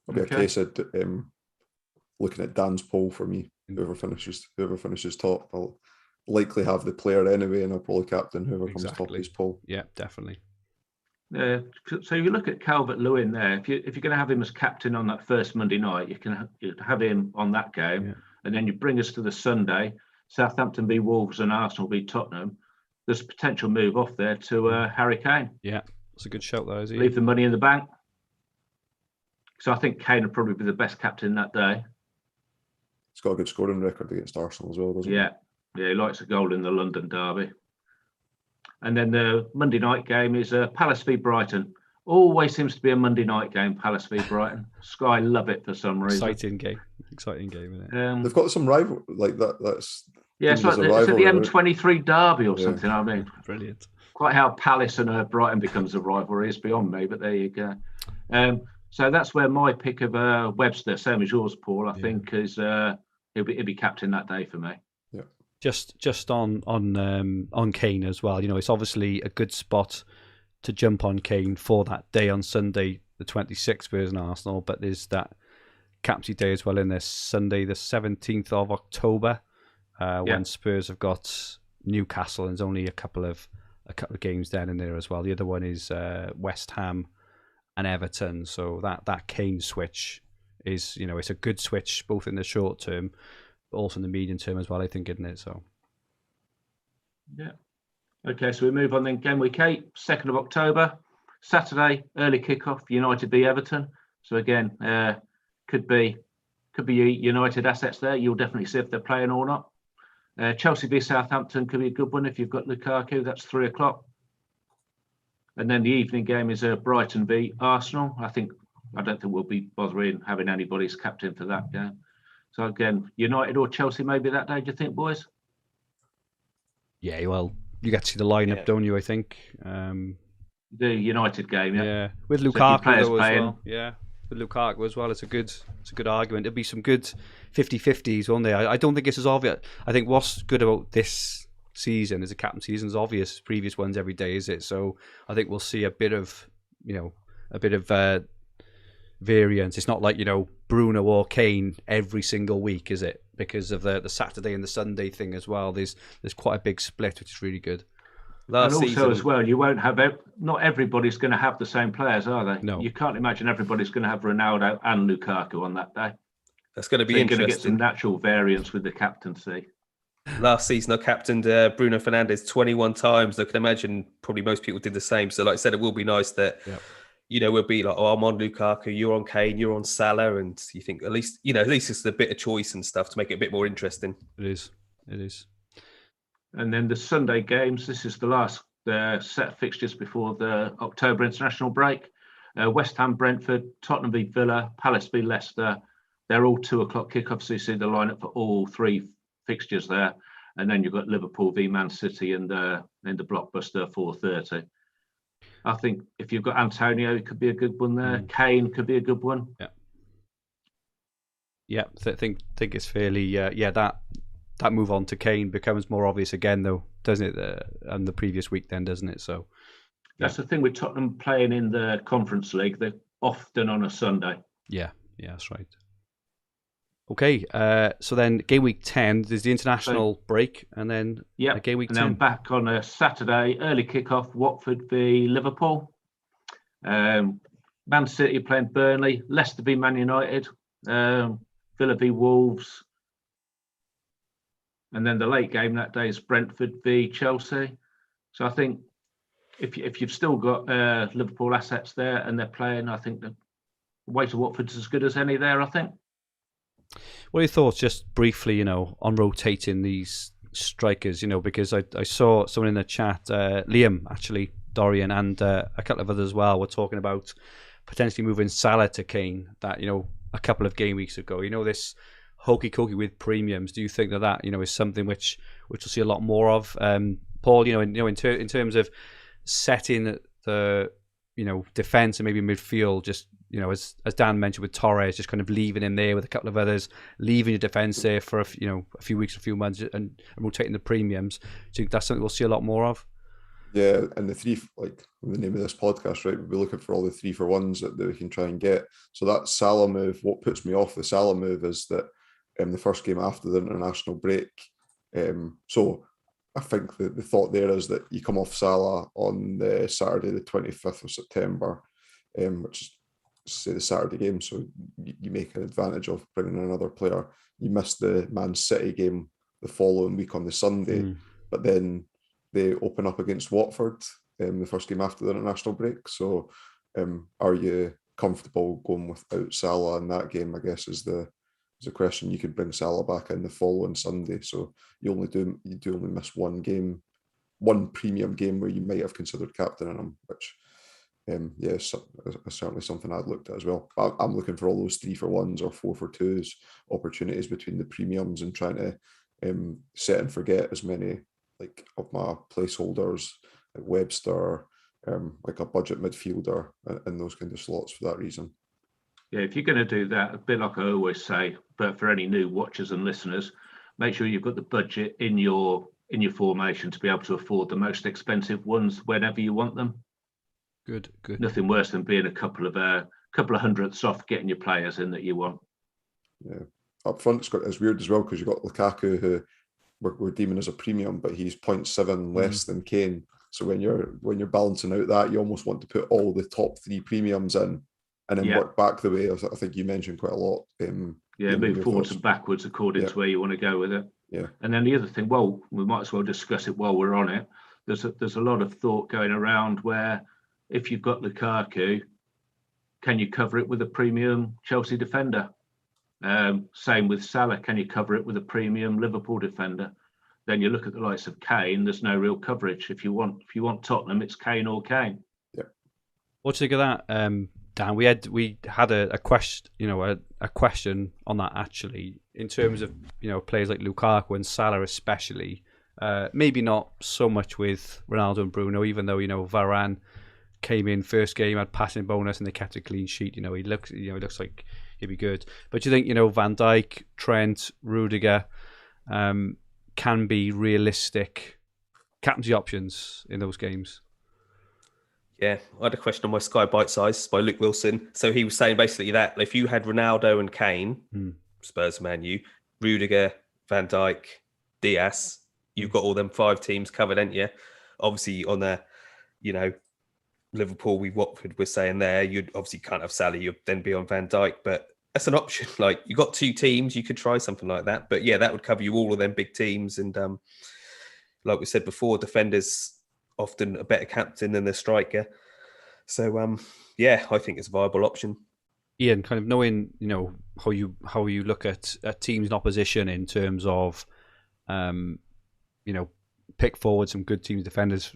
S2: it'll be a case of looking at Dan's poll for me. Whoever finishes top, I'll likely have the player anyway, and I'll probably captain whoever comes top of his poll.
S1: Yeah, definitely.
S4: So you look at Calvert-Lewin there. If you're going to have him as captain on that first Monday night, you can have him on that game, and then you bring us to the Sunday. Southampton v Wolves and Arsenal v Tottenham. There's a potential move off there to Harry Kane.
S1: Yeah, that's a good shout, though.
S4: Leave the money in the bank. So I think Kane would probably be the best captain that day.
S2: He's got a good scoring record against Arsenal as well, doesn't he?
S4: Yeah, he likes a goal in the London derby. And then the Monday night game is Palace v Brighton. Always seems to be a Monday night game, Palace v Brighton. Sky love it for some reason.
S1: Exciting game, isn't it?
S2: They've got some rival like that. That's
S4: it's like the M23 derby or something. I mean,
S1: brilliant.
S4: Quite how Palace and Brighton becomes a rivalry is beyond me, but there you go. So that's where my pick of Webster, same as yours, Paul. I think is he'll be captain that day for me.
S2: Yeah.
S1: Just on Kane as well. It's obviously a good spot to jump on Kane for that day on Sunday. the 26th Spurs and Arsenal, but there's that Captaincy Day as well in there, Sunday the 17th of October, when Spurs have got Newcastle, and there's only a couple of games then in there as well. The other one is West Ham and Everton. So that Kane switch is, it's a good switch both in the short term, but also in the medium term as well, I think, isn't it? So
S4: yeah. Okay, so we move on then. Game week 8, 2nd of October, Saturday, early kickoff, United v Everton. So again, could be United assets there. You'll definitely see if they're playing or not. Chelsea v Southampton could be a good one if you've got Lukaku. That's 3 o'clock. And then the evening game is Brighton v Arsenal. I don't think we'll be bothering having anybody's captain for that game. So again, United or Chelsea maybe that day, do you think, boys?
S1: Yeah, well, you get to see the lineup, don't you, I think?
S4: The United game,
S1: yeah. With Lukaku though, as well. Yeah. With Lukaku as well, it's a good argument. There'll be some good 50-50s, won't there? I don't think it's as obvious. I think what's good about this season is the captain season is obvious. Previous ones every day, is it? So I think we'll see a bit of variance. It's not like Bruno or Kane every single week, is it? Because of the Saturday and the Sunday thing as well. There's quite a big split, which is really good.
S4: Last season as well, you won't have not everybody's going to have the same players, are they?
S1: No,
S4: you can't imagine everybody's going to have Ronaldo and Lukaku on that day.
S3: That's going to be interesting.
S4: You're going to get some natural variance with the captaincy.
S3: Last season, I captained Bruno Fernandes 21 times. I can imagine probably most people did the same. So, like I said, it will be nice that we'll be like, I'm on Lukaku, you're on Kane, you're on Salah, and you think at least it's a bit of choice and stuff to make it a bit more interesting.
S1: It is.
S4: And then the Sunday games, this is the last set of fixtures before the October international break. West Ham, Brentford, Tottenham v Villa, Palace v Leicester. They're all 2 o'clock kickoffs. So you see the lineup for all 3 fixtures there. And then you've got Liverpool v Man City in the blockbuster 4:30. I think if you've got Antonio, it could be a good one there. Kane could be a good one.
S1: Yeah. I think it's fairly that move on to Kane becomes more obvious again, though, doesn't it? And the previous week, then, doesn't it? So
S4: that's the thing with Tottenham playing in the Conference League. They're often on a Sunday.
S1: Yeah, that's right. Okay, so then game week 10, there's the international break, and then game week 10.
S4: And then back on a Saturday, early kickoff, Watford v Liverpool. Man City playing Burnley, Leicester v Man United, Villa v Wolves. And then the late game that day is Brentford v Chelsea. So I think if you've still got Liverpool assets there and they're playing, I think the way to Watford's as good as any there, I think.
S1: What are your thoughts, just briefly, on rotating these strikers, because I saw someone in the chat, Liam, actually, Dorian, and a couple of others as well, were talking about potentially moving Salah to Kane, that, a couple of game weeks ago. This hokey-cokey with premiums. Do you think that is something which we'll see a lot more of? Paul, in terms of setting the, defence and maybe midfield, just, as Dan mentioned with Torres, just kind of leaving him there with a couple of others, leaving your defence there for a few weeks, a few months, and rotating the premiums. Do you think that's something we'll see a lot more of?
S2: Yeah, and the name of this podcast, right? We'll be looking for all the 3-for-1s that we can try and get. So that Salah move, what puts me off the Salah move is that the first game after the international break. So I think the thought there is that you come off Salah on the Saturday, the 25th of September, which is, say, the Saturday game. So you make an advantage of bringing in another player. You miss the Man City game the following week on the Sunday, but then they open up against Watford, the first game after the international break. So are you comfortable going without Salah in that game, I guess, is the question. You could bring Salah back in the following Sunday, so you do only miss one game, one premium game where you might have considered captaining him, which is certainly something I'd looked at as well. I'm looking for all those 3-for-1s or 4-for-2s opportunities between the premiums and trying to set and forget as many of my placeholders, like Webster, like a budget midfielder in those kind of slots for that reason.
S4: Yeah, if you're going to do that, a bit like I always say, but for any new watchers and listeners, make sure you've got the budget in your formation to be able to afford the most expensive ones whenever you want them.
S1: Good.
S4: Nothing worse than being a couple of hundredths off getting your players in that you want.
S2: Yeah. Up front, it's weird as well because you've got Lukaku, who we're deeming as a premium, but he's 0.7 less than Kane. So when you're balancing out that, you almost want to put all the top 3 premiums in and then work back the way. I think you mentioned quite a lot.
S4: Move forwards and backwards according to where you want to go with it.
S2: Yeah.
S4: And then the other thing, well, we might as well discuss it while we're on it. There's a lot of thought going around where if you've got Lukaku, can you cover it with a premium Chelsea defender? Same with Salah. Can you cover it with a premium Liverpool defender? Then you look at the likes of Kane. There's no real coverage. If you want Tottenham, it's Kane or Kane.
S2: Yeah.
S1: What do you think of that, Dan? We had a question, a question on that actually, in terms of players like Lukaku and Salah especially. Maybe not so much with Ronaldo and Bruno, even though Varane came in first game, had passing bonus, and they kept a clean sheet. He looks like he'd be good. But do you think Van Dijk, Trent, Rudiger can be realistic captaincy options in those games?
S3: Yeah, I had a question on my Sky Bite Size by Luke Wilson. So he was saying basically that if you had Ronaldo and Kane, Spurs, Man U, Rudiger, Van Dijk, Diaz, you've got all them 5 teams covered, ain't you? Obviously on the, Liverpool, Watford we're saying there, you'd obviously can't have Salah, you'd then be on Van Dijk, but that's an option. Like, you got 2 teams, you could try something like that. But yeah, that would cover you all of them big teams. And like we said before, defenders often a better captain than the striker. So I think it's a viable option.
S1: Ian, kind of knowing how you look at teams in opposition in terms of pick forward some good teams, defenders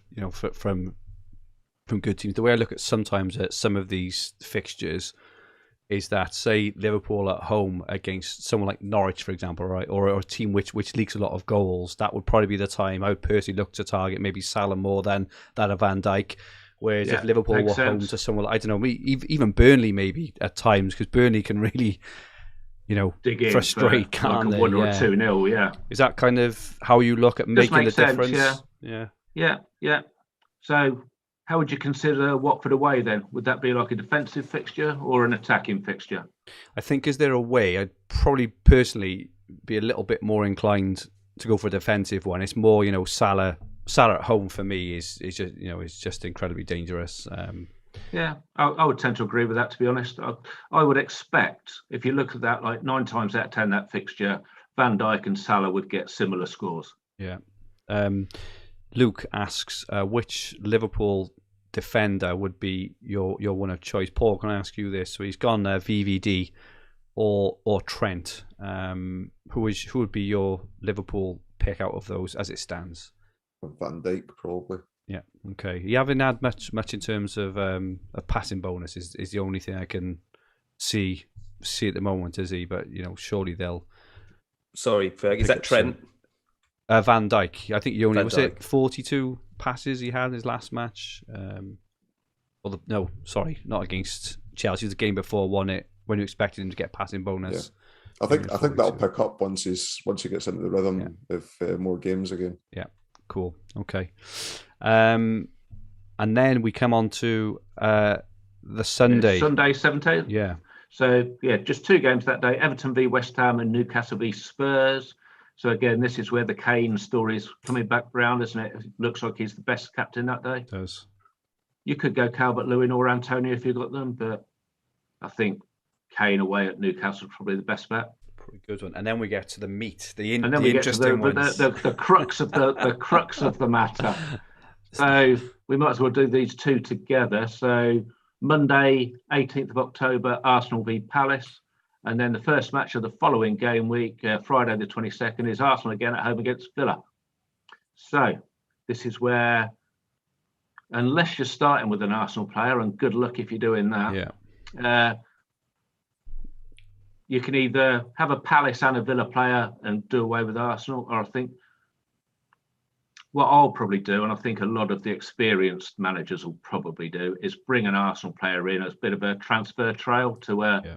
S1: from good teams. The way I look at sometimes at some of these fixtures is that, say, Liverpool at home against someone like Norwich, for example, right, or a team which leaks a lot of goals, that would probably be the time I would personally look to target maybe Salah more than that of Van Dijk. Whereas if Liverpool were home to someone, I don't know, even Burnley maybe at times, because Burnley can really,
S4: dig in
S1: frustrate, can't
S4: like
S1: they?
S4: 1 or 2-0, yeah.
S1: Is that kind of how you look at making the difference?
S4: Yeah. So how would you consider Watford away then? Would that be like a defensive fixture or an attacking fixture? I
S1: think as they're away, I'd probably personally be a little bit more inclined to go for a defensive one. It's more, Salah at home for me is just incredibly dangerous.
S4: Yeah, I would tend to agree with that, to be honest. I would expect, if you look at that, like 9 times out of 10, that fixture, Van Dijk and Salah would get similar scores.
S1: Yeah. Luke asks, which Liverpool defender would be your one of choice? Paul, can I ask you this? So he's gone VVD or Trent. Who would be your Liverpool pick out of those as it stands?
S2: Van Dijk, probably.
S1: Yeah. Okay. You haven't had much in terms of a passing bonus. Is the only thing I can see at the moment, is he? But surely they'll.
S3: Sorry, Ferg, is that Trent?
S1: Van Dijk. I think he only was it 42 passes he had in his last match. Not against Chelsea. It was the game before, won it when you expected him to get passing bonus.
S2: Yeah. I think that'll pick up once he gets into the rhythm of more games again.
S1: Yeah. Cool. Okay. And then we come on to the Sunday.
S4: Sunday 17th.
S1: Yeah.
S4: So just 2 games that day: Everton v West Ham and Newcastle v Spurs. So again, this is where the Kane story's coming back round, isn't it? It looks like he's the best captain that day.
S1: It does.
S4: You could go Calvert-Lewin or Antonio if you got them, but I think Kane away at Newcastle is probably the best bet.
S1: Pretty good one. And then we get to the meat, the
S4: and then
S1: interesting
S4: ones. The crux of the crux of the matter. So we might as well do these 2 together. So Monday, 18th of October, Arsenal v Palace. And then the first match of the following game week, Friday the 22nd, is Arsenal again at home against Villa. So this is where, unless you're starting with an Arsenal player, and good luck if you're doing that, you can either have a Palace and a Villa player and do away with Arsenal, or I think what I'll probably do, and I think a lot of the experienced managers will probably do, is bring an Arsenal player in as a bit of a transfer trail to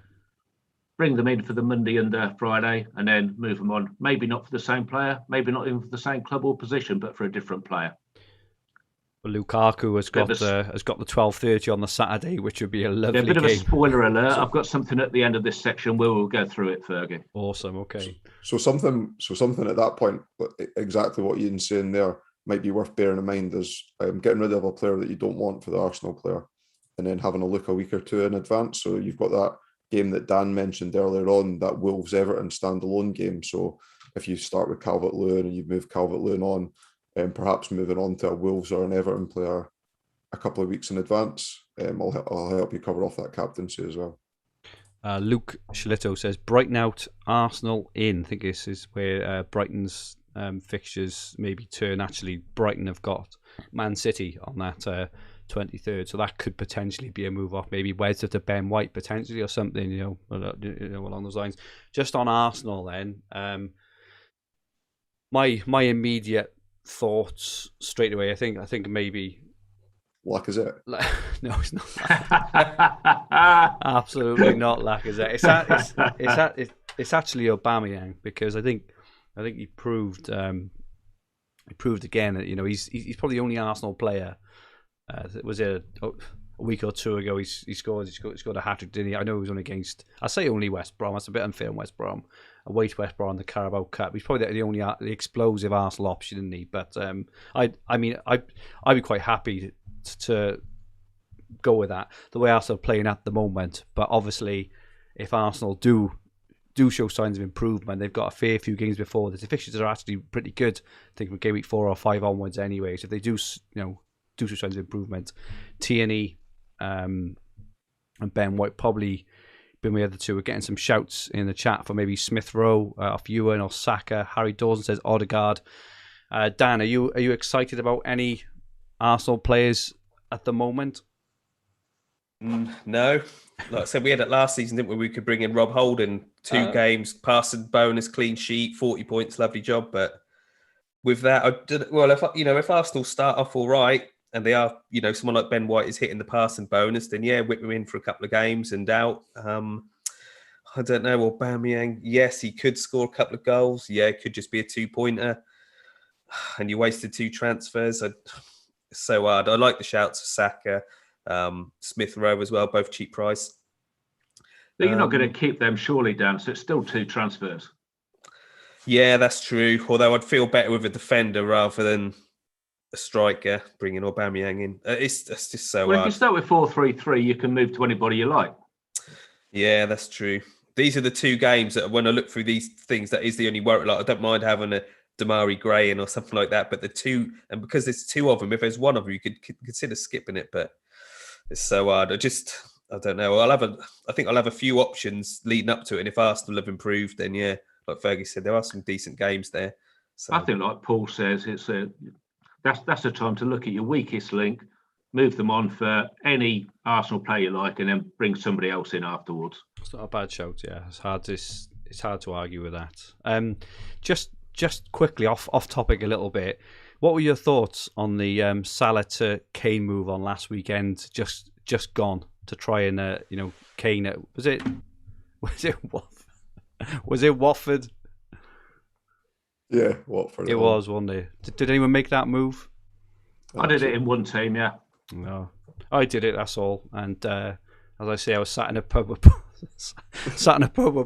S4: bring them in for the Monday and Friday, and then move them on. Maybe not for the same player, maybe not even for the same club or position, but for a different player.
S1: Well, Lukaku has got the 12:30 on the Saturday, which would be a lovely
S4: a bit
S1: game.
S4: of a spoiler alert. I've got something at the end of this section where we'll go through it, Fergie.
S1: Awesome. Okay.
S2: So something at that point, exactly what Ian's saying there, might be worth bearing in mind is getting rid of a player that you don't want for the Arsenal player, and then having a look a week or two in advance. So you've got that game that Dan mentioned earlier on, that Wolves-Everton standalone game. So if you start with Calvert-Lewin and you move Calvert-Lewin on, and perhaps moving on to a Wolves or an Everton player a couple of weeks in advance, I'll help you cover off that captaincy as well.
S1: Luke Schlitto says Brighton out, Arsenal in. I think this is where Brighton's fixtures maybe turn. Actually, Brighton have got Man City on that 23rd, so that could potentially be a move off. Maybe Wednesday to Ben White potentially, or something, along those lines. Just on Arsenal, then, my immediate thoughts straight away. I think maybe.
S2: Lacazette?
S1: No, it's not. Absolutely not Lacazette. It's actually Aubameyang, because I think he proved again that he's probably the only Arsenal player. Was it a week or two ago? He scored a hat-trick, didn't he? I know he was only against. I say only West Brom. That's a bit unfair on West Brom. Away to West Brom in the Carabao Cup. He's probably the only the explosive Arsenal option, isn't he? But I'd be quite happy to go with that. The way Arsenal are playing at the moment, but obviously, if Arsenal do show signs of improvement, they've got a fair few games before this. The fixtures are actually pretty good. I think from game week 4 or 5 onwards, anyway. So if they do show signs of improvement, Tierney and Ben White probably been the other two. We're getting some shouts in the chat for maybe Smith Rowe off Ewan or Saka. Harry Dawson says Odegaard. Dan, are you excited about any Arsenal players at the moment?
S3: No. Like I said, we had it last season, didn't we? We could bring in Rob Holden, 2 games, passing bonus, clean sheet, 40 points, lovely job. But with that, if Arsenal start off all right, and they are, someone like Ben White is hitting the passing bonus, then whip him in for a couple of games and out. I don't know. Aubameyang, yes, he could score a couple of goals. Yeah, it could just be a 2-pointer. And you wasted 2 transfers. It's so hard. I like the shouts of Saka, Smith Rowe as well, both cheap price.
S4: But you're not going to keep them, surely, Dan. So it's still 2 transfers.
S3: Yeah, that's true. Although I'd feel better with a defender rather than a striker, bringing Aubameyang in. It's just so hard.
S4: If you start with 4-3-3, you can move to anybody you like.
S3: Yeah, that's true. These are the 2 games that when I look through these things, that is the only worry. Like, I don't mind having a Damari Gray in or something like that, but the 2, and because there's 2 of them, if there's one of them, you could consider skipping it, but it's so hard. I don't know. I think I'll have a few options leading up to it, and if Arsenal have improved, then yeah, like Fergie said, there are some decent games there. So
S4: I think, like Paul says, that's the time to look at your weakest link, move them on for any Arsenal player you like, and then bring somebody else in afterwards.
S1: It's not a bad shout. Yeah, it's hard to argue with that. Just quickly off topic a little bit. What were your thoughts on the Salah to Kane move on last weekend? Just gone to try and Kane. Was it Watford?
S2: Yeah, Watford.
S1: It was, wasn't it? Did anyone make that move?
S4: I did it in one team, yeah.
S1: No, I did it. That's all. And as I say, I was sat in a pub with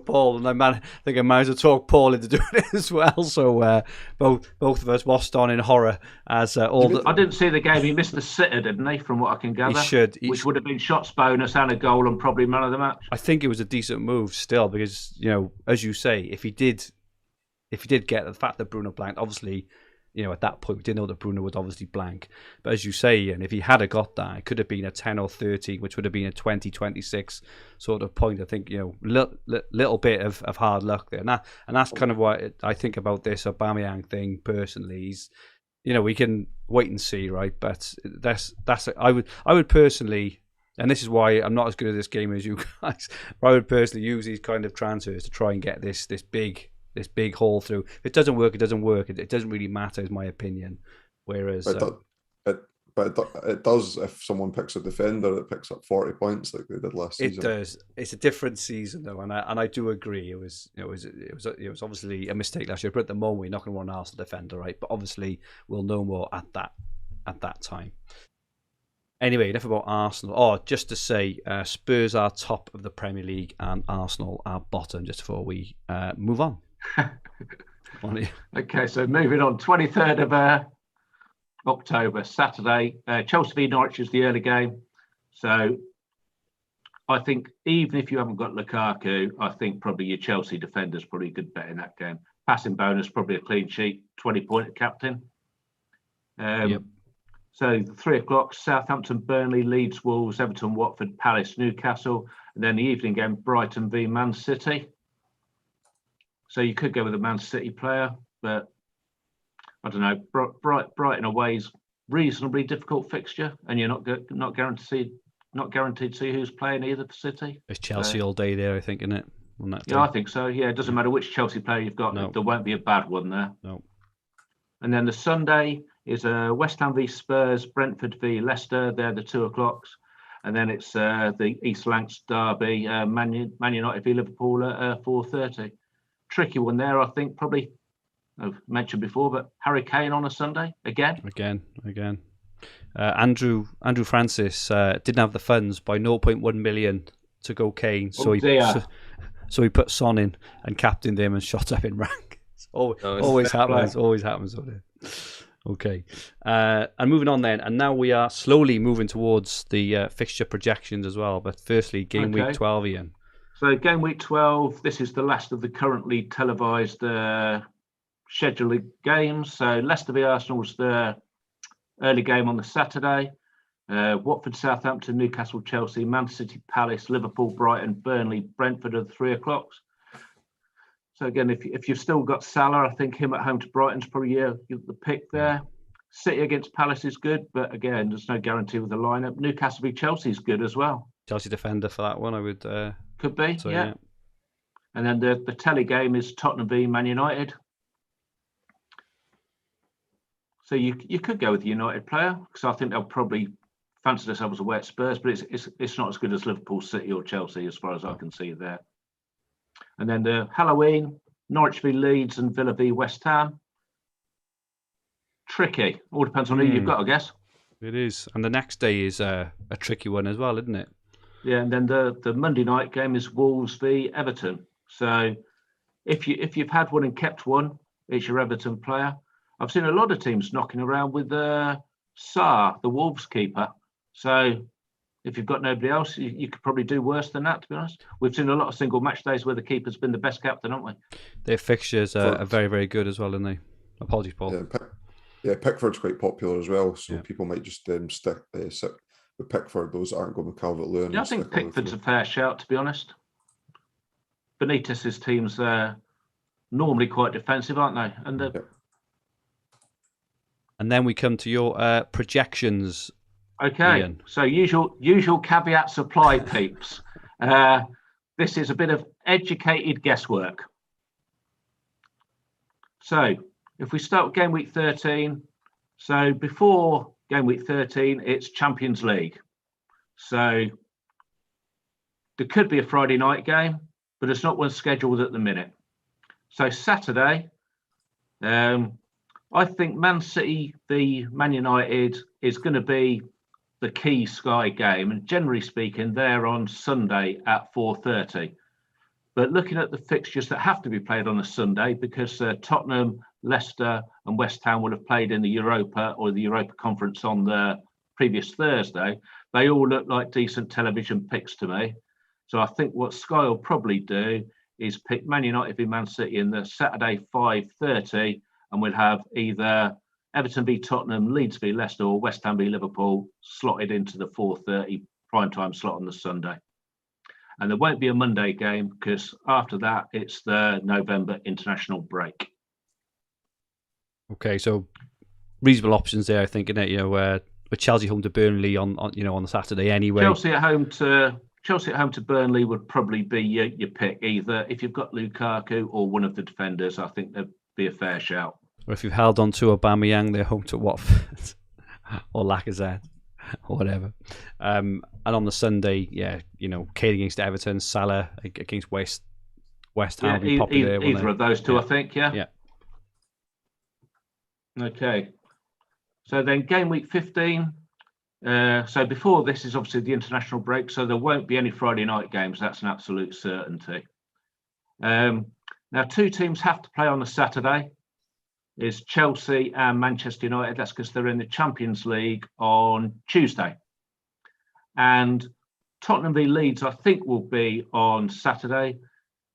S1: Paul, and I think I managed to talk Paul into doing it as well. So both of us watched on in horror as
S4: I didn't see the game. He missed the sitter, didn't he? From what I can gather, which would have been shots bonus and a goal and probably man of the match.
S1: I think it was a decent move still, because as you say, if he did get the fact that Bruno blanked, obviously. At that point, we didn't know that Bruno would obviously blank. But as you say, and if he had got that, it could have been a 10 or 30, which would have been a 20, 26 sort of point. I think, little bit of hard luck there. And that's kind of what I think about this Aubameyang thing personally. He's, we can wait and see, right? But I would personally, and this is why I'm not as good at this game as you guys, but I would personally use these kind of transfers to try and get this big haul through. If it doesn't work, it doesn't work. It doesn't really matter, is my opinion. Whereas,
S2: it does if someone picks a defender that picks up 40 points like they did last season.
S1: It does. It's a different season though, and I do agree. It was obviously a mistake last year. But at the moment, we're not going to want an Arsenal defender, right? But obviously, we'll know more at that at that time. Anyway, enough about Arsenal. Oh, just to say, Spurs are top of the Premier League and Arsenal are bottom, just before we move on.
S4: Okay, so moving on, 23rd of October, Saturday. Chelsea v Norwich is the early game. So I think even if you haven't got Lukaku, I think probably your Chelsea defender's probably a good bet in that game. Passing bonus, probably a clean sheet, 20-point captain.
S1: Yep.
S4: So 3 o'clock, Southampton, Burnley, Leeds, Wolves, Everton, Watford, Palace, Newcastle. And then the evening game, Brighton v Man City. So you could go with a Man City player, but I don't know. Brighton away is reasonably difficult fixture, and you're not guaranteed to see who's playing either for City.
S1: It's Chelsea all day there, I think, isn't it? On that
S4: yeah, I think so. Yeah, it doesn't matter which Chelsea player you've got.
S1: No.
S4: There won't be a bad one there.
S1: No.
S4: And then the Sunday is West Ham v Spurs, Brentford v Leicester. They're the 2 o'clocks. And then it's the East Lancs derby, Man United v Liverpool at 4:30. Tricky one there, I think. Probably I've mentioned before, but Harry Kane on a Sunday again.
S1: Andrew Francis didn't have the funds by 0.1 million to go Kane, so he put Son in and captained him and shot up in rank. Always happens. Okay, and moving on then, and now we are slowly moving towards the fixture projections as well. But firstly, game week 12, Ian.
S4: So game week 12, this is the last of the currently televised scheduled games. So Leicester v Arsenal's the early game on the Saturday. Watford, Southampton, Newcastle, Chelsea, Man City, Palace, Liverpool, Brighton, Burnley, Brentford are the 3 o'clocks. So again, if you've still got Salah, I think him at home to Brighton's probably the pick there. City against Palace is good, but again, there's no guarantee with the lineup. Newcastle v Chelsea is good as well.
S1: Chelsea defender for that one, I would.
S4: Could be,
S1: so,
S4: yeah. And then the telly game is Tottenham v Man United. So you could go with the United player, because I think they'll probably fancy themselves away at Spurs, but it's not as good as Liverpool, City or Chelsea as far as I can see there. And then the Halloween, Norwich v Leeds and Villa v West Ham. Tricky. All depends on who you've got, I guess.
S1: It is. And the next day is a tricky one as well, isn't it?
S4: Yeah, and then the Monday night game is Wolves v Everton. So if you've had one and kept one, it's your Everton player. I've seen a lot of teams knocking around with Sarr, the Wolves keeper. So if you've got nobody else, you could probably do worse than that, to be honest. We've seen a lot of single match days where the keeper's been the best captain, haven't we?
S1: Their fixtures are very, very good as well, aren't they? Apologies, Paul.
S2: Pickford's quite popular as well, so people might just sit with Pickford. Those aren't going with Calvert-Lewin.
S4: Yeah, I think Pickford's a fair shout, to be honest. Benitez's teams are normally quite defensive, aren't they?
S1: And then we come to your projections.
S4: Okay, Ian. So usual caveats apply, peeps. This is a bit of educated guesswork. So if we start with game week 13, so before game week 13, it's Champions League. So there could be a Friday night game, but it's not one scheduled at the minute. So Saturday, I think Man City v Man United is going to be the key Sky game, and generally speaking, they're on Sunday at 4:30. But looking at the fixtures that have to be played on a Sunday, because Tottenham, Leicester, and West Ham would have played in the Europa or the Europa Conference on the previous Thursday, they all look like decent television picks to me. So I think what Sky will probably do is pick Man United v Man City in the Saturday 5:30, and we'll have either Everton v Tottenham, Leeds v Leicester, or West Ham v Liverpool slotted into the 4:30 primetime slot on the Sunday. And there won't be a Monday game, because after that, it's the November international break.
S1: Okay, so reasonable options there, I think, isn't it? With Chelsea home to Burnley on the Saturday anyway.
S4: Chelsea at home to Burnley would probably be your pick, either if you've got Lukaku or one of the defenders. I think there'd be a fair shout.
S1: Or if you've held on to Aubameyang, they're home to Watford or Lacazette or whatever. And on the Sunday, Kane against Everton, Salah against West Ham will be popular.
S4: Either of those two, I think, yeah.
S1: Yeah.
S4: Okay. So then game week 15. So before this is obviously the international break, so there won't be any Friday night games. That's an absolute certainty. Now, 2 teams have to play on a Saturday. Is Chelsea and Manchester United. That's because they're in the Champions League on Tuesday. And Tottenham v Leeds, I think, will be on Saturday,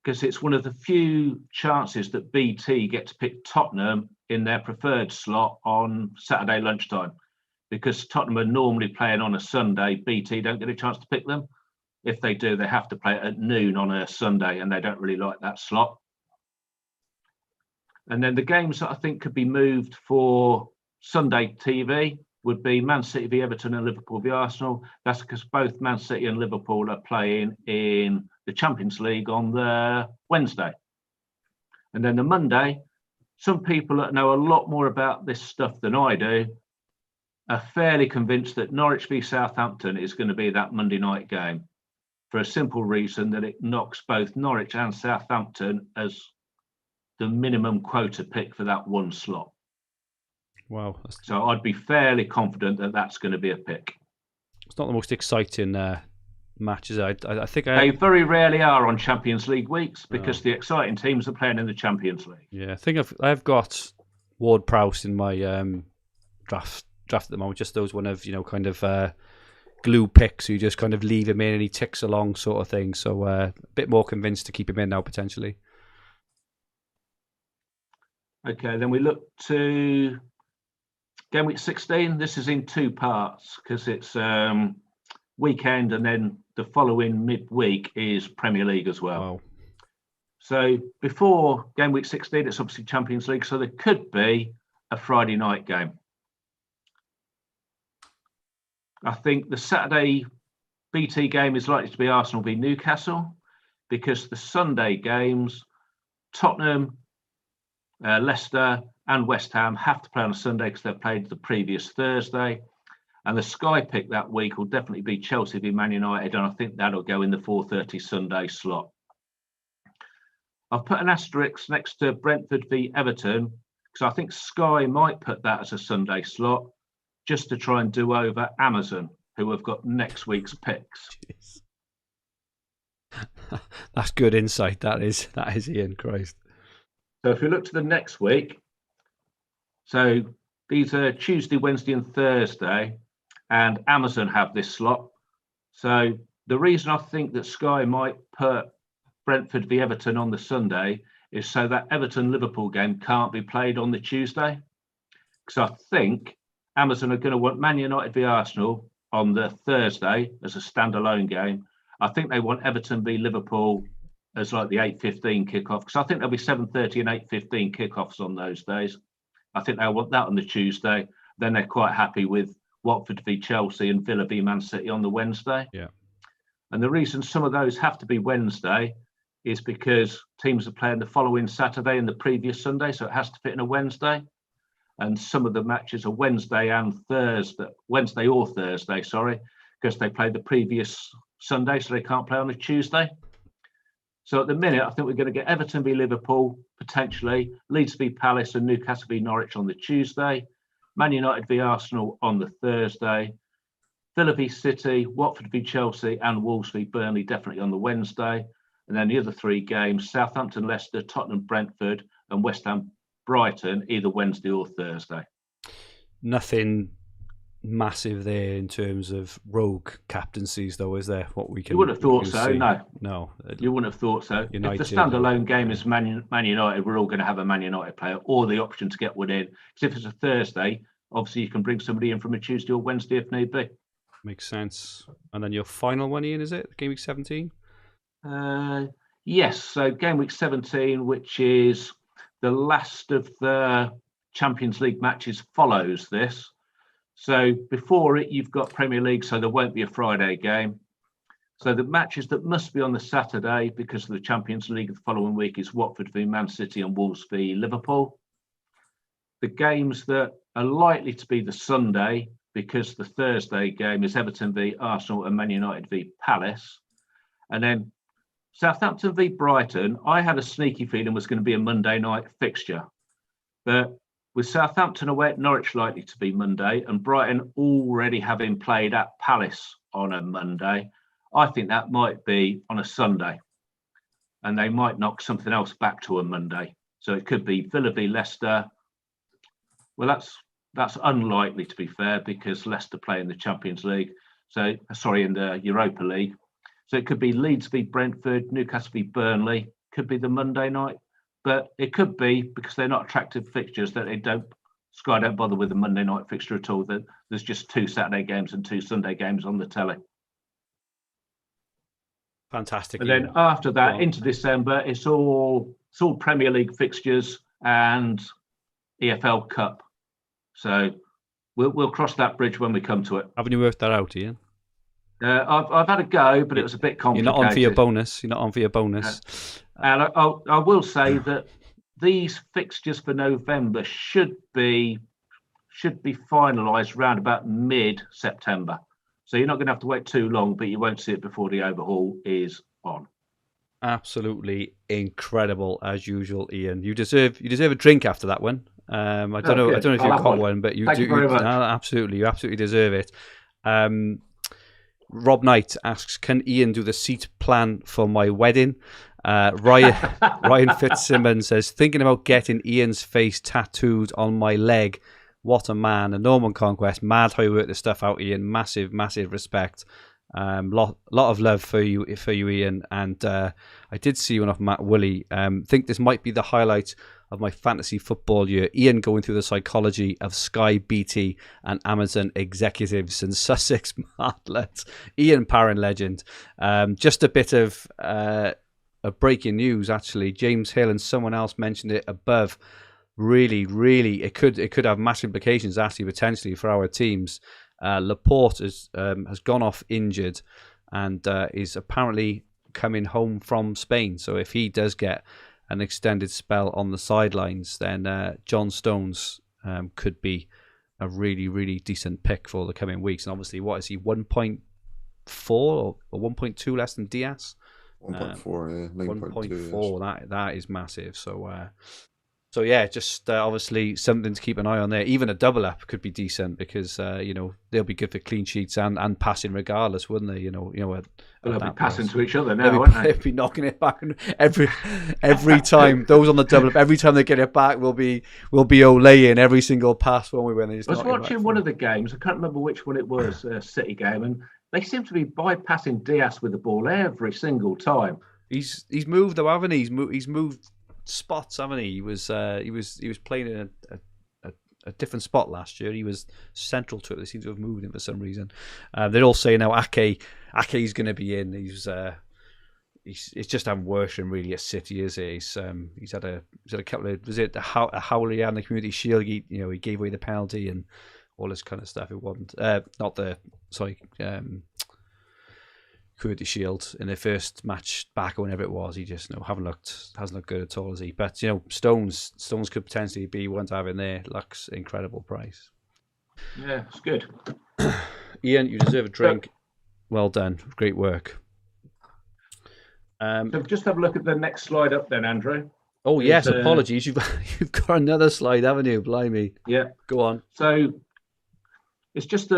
S4: because it's one of the few chances that BT get to pick Tottenham in their preferred slot on Saturday lunchtime. Because Tottenham are normally playing on a Sunday, BT don't get a chance to pick them. If they do, they have to play at noon on a Sunday, and they don't really like that slot. And then the games that I think could be moved for Sunday TV would be Man City v Everton and Liverpool v Arsenal. That's because both Man City and Liverpool are playing in the Champions League on the Wednesday. And then the Monday, some people that know a lot more about this stuff than I do are fairly convinced that Norwich v Southampton is going to be that Monday night game, for a simple reason that it knocks both Norwich and Southampton as the minimum quota pick for that one slot.
S1: Wow.
S4: So I'd be fairly confident that that's going to be a pick.
S1: It's not the most exciting matches. I think
S4: they very rarely are on Champions League weeks, because the exciting teams are playing in the Champions League.
S1: Yeah, I think I've got Ward-Prowse in my draft at the moment. Just those one of kind of glue picks. You just kind of leave him in and he ticks along, sort of thing. So a bit more convinced to keep him in now potentially.
S4: Okay, then we look to game week 16. This is in 2 parts because it's weekend, and then the following midweek is Premier League as well.
S1: Wow.
S4: So before game week 16, it's obviously Champions League, so there could be a Friday night game. I think the Saturday BT game is likely to be Arsenal v Newcastle, because the Sunday games, Tottenham, Leicester and West Ham have to play on a Sunday because they've played the previous Thursday. And the Sky pick that week will definitely be Chelsea v Man United, and I think that'll go in the 4:30 Sunday slot. I've put an asterisk next to Brentford v Everton because I think Sky might put that as a Sunday slot just to try and do over Amazon, who have got next week's picks.
S1: That's good insight. That is Ian, Christ.
S4: So if we look to the next week, so these are Tuesday, Wednesday and Thursday, and Amazon have this slot. So the reason I think that Sky might put Brentford v Everton on the Sunday is so that Everton-Liverpool game can't be played on the Tuesday. Because I think Amazon are going to want Man United v Arsenal on the Thursday as a standalone game. I think they want Everton v Liverpool as like the 8:15 kickoff, because I think there'll be 7:30 and 8:15 kickoffs on those days. I think they'll want that on the Tuesday. Then they're quite happy with Watford v Chelsea and Villa v Man City on the Wednesday.
S1: Yeah.
S4: And the reason some of those have to be Wednesday is because teams are playing the following Saturday and the previous Sunday, so it has to fit in a Wednesday. And some of the matches are Wednesday or Thursday, because they played the previous Sunday, so they can't play on a Tuesday. So at the minute, I think we're going to get Everton v Liverpool, potentially, Leeds v Palace and Newcastle v Norwich on the Tuesday, Man United v Arsenal on the Thursday, Villa v City, Watford v Chelsea and Wolves v Burnley definitely on the Wednesday. And then the other 3 games, Southampton, Leicester, Tottenham, Brentford and West Ham, Brighton, either Wednesday or Thursday.
S1: Nothing massive there in terms of rogue captaincies, though, is there? What we can.
S4: You wouldn't have thought so,
S1: see?
S4: No. You wouldn't have thought so.
S1: United,
S4: if the standalone game is Man United, we're all going to have a Man United player or the option to get one in. Because if it's a Thursday, obviously you can bring somebody in from a Tuesday or Wednesday if need be.
S1: Makes sense. And then your final one, Ian, is it? Game week 17?
S4: Yes. So game week 17, which is the last of the Champions League matches, follows this. So before it, you've got Premier League, so there won't be a Friday game. So the matches that must be on the Saturday because of the Champions League the following week is Watford v Man City and Wolves v Liverpool. The games that are likely to be the Sunday, because the Thursday game is Everton v Arsenal and Man United v Palace. And then Southampton v Brighton, I had a sneaky feeling was going to be a Monday night fixture. But with Southampton away at Norwich likely to be Monday and Brighton already having played at Palace on a Monday, I think that might be on a Sunday. And they might knock something else back to a Monday. So it could be Villa v Leicester. Well, that's unlikely, to be fair, because Leicester play in the Champions League. So, sorry, in the Europa League. So it could be Leeds v Brentford, Newcastle v Burnley. Could be the Monday night. But it could be, because they're not attractive fixtures, that Sky don't bother with the Monday night fixture at all. That there's just 2 Saturday games and 2 Sunday games on the telly.
S1: Fantastic.
S4: And then after that, into December, it's all Premier League fixtures and EFL Cup. So we'll cross that bridge when we come to it.
S1: Haven't you worked that out, Ian?
S4: I've had a go, but it was a bit complicated.
S1: You're not on for your bonus.
S4: And I will say that these fixtures for November should be finalised around about mid-September. So you're not going to have to wait too long, but you won't see it before the overhaul is on.
S1: Absolutely incredible as usual, Ian. You deserve a drink after that one. I don't know if you've got one, but you do.
S4: Very much.
S1: Absolutely, you absolutely deserve it. Rob Knight asks, "Can Ian do the seat plan for my wedding?" Ryan Fitzsimmons says, "Thinking about getting Ian's face tattooed on my leg. What a man! A Norman Conquest. Mad how you work this stuff out, Ian. Massive, massive respect. Lot of love for you, Ian. And I did see one off Matt Woolley. Think this might be the highlight of my fantasy football year. Ian going through the psychology of Sky, BT, and Amazon executives and Sussex martlets. Ian Parrin, legend. Just a bit of a breaking news, actually. James Hill and someone else mentioned it above. Really, it could have massive implications, actually, potentially for our teams. Laporte has gone off injured and is apparently coming home from Spain. So if he does get an extended spell on the sidelines, then John Stones could be a really, really decent pick for the coming weeks. And obviously, what is he, 1.4 or 1.2 less than Diaz?
S2: 1.4, yeah,
S1: 1.4. That is massive. So yeah, just obviously something to keep an eye on there. Even a double up could be decent because they'll be good for clean sheets and passing regardless, wouldn't they?
S4: They'll be passing to each other now, won't they?
S1: They'll be knocking it back every time. Those on the double up, every time they get it back, we'll be olaying every single pass when we win.
S4: I was watching one of the games. I can't remember which one it was, a City game, and they seem to be bypassing Diaz with the ball every single time.
S1: He's moved though, haven't he? He's moved spots, haven't he? He was playing in a different spot last year. He was central to it. They seem to have moved him for some reason. They're all saying now Ake's going to be in. He's just haven't worked for him really at City, is he? He's had a couple of, was it a howl he had in the Community Shield? He gave away the penalty and all this kind of stuff. It wasn't Community Shield in their first match back or whenever it was. He just hasn't looked good at all, has he? But Stones could potentially be one to have in there. Looks incredible price.
S4: Yeah, it's good.
S1: Ian, you deserve a drink. Well done, great work.
S4: So just have a look at the next slide up then, Andrew.
S1: Oh yes, apologies. You've got another slide, haven't you? Blimey.
S4: Yeah.
S1: Go on.
S4: So it's just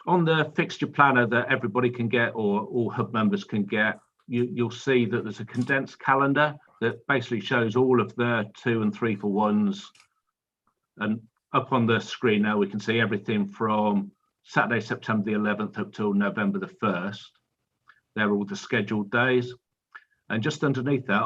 S4: on the fixture planner that everybody can get, or all hub members can get, you'll see that there's a condensed calendar that basically shows all of the 2 and 3 for 1s. And up on the screen now, we can see everything from Saturday, September the 11th up till November the 1st. They're all the scheduled days. And just underneath that,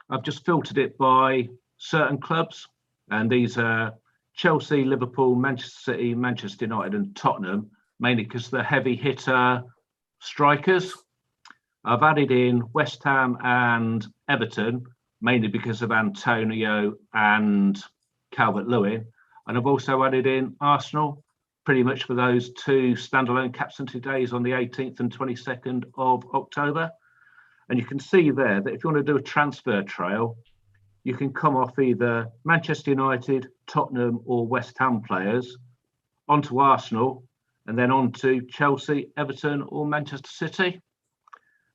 S4: I've just filtered it by certain clubs. And these are Chelsea, Liverpool, Manchester City, Manchester United and Tottenham, mainly because they're heavy hitter strikers. I've added in West Ham and Everton, mainly because of Antonio and Calvert-Lewin. And I've also added in Arsenal, pretty much for those 2 standalone captaincy days on the 18th and 22nd of October. And you can see there that if you want to do a transfer trail, you can come off either Manchester United, Tottenham or West Ham players onto Arsenal and then onto Chelsea, Everton or Manchester City.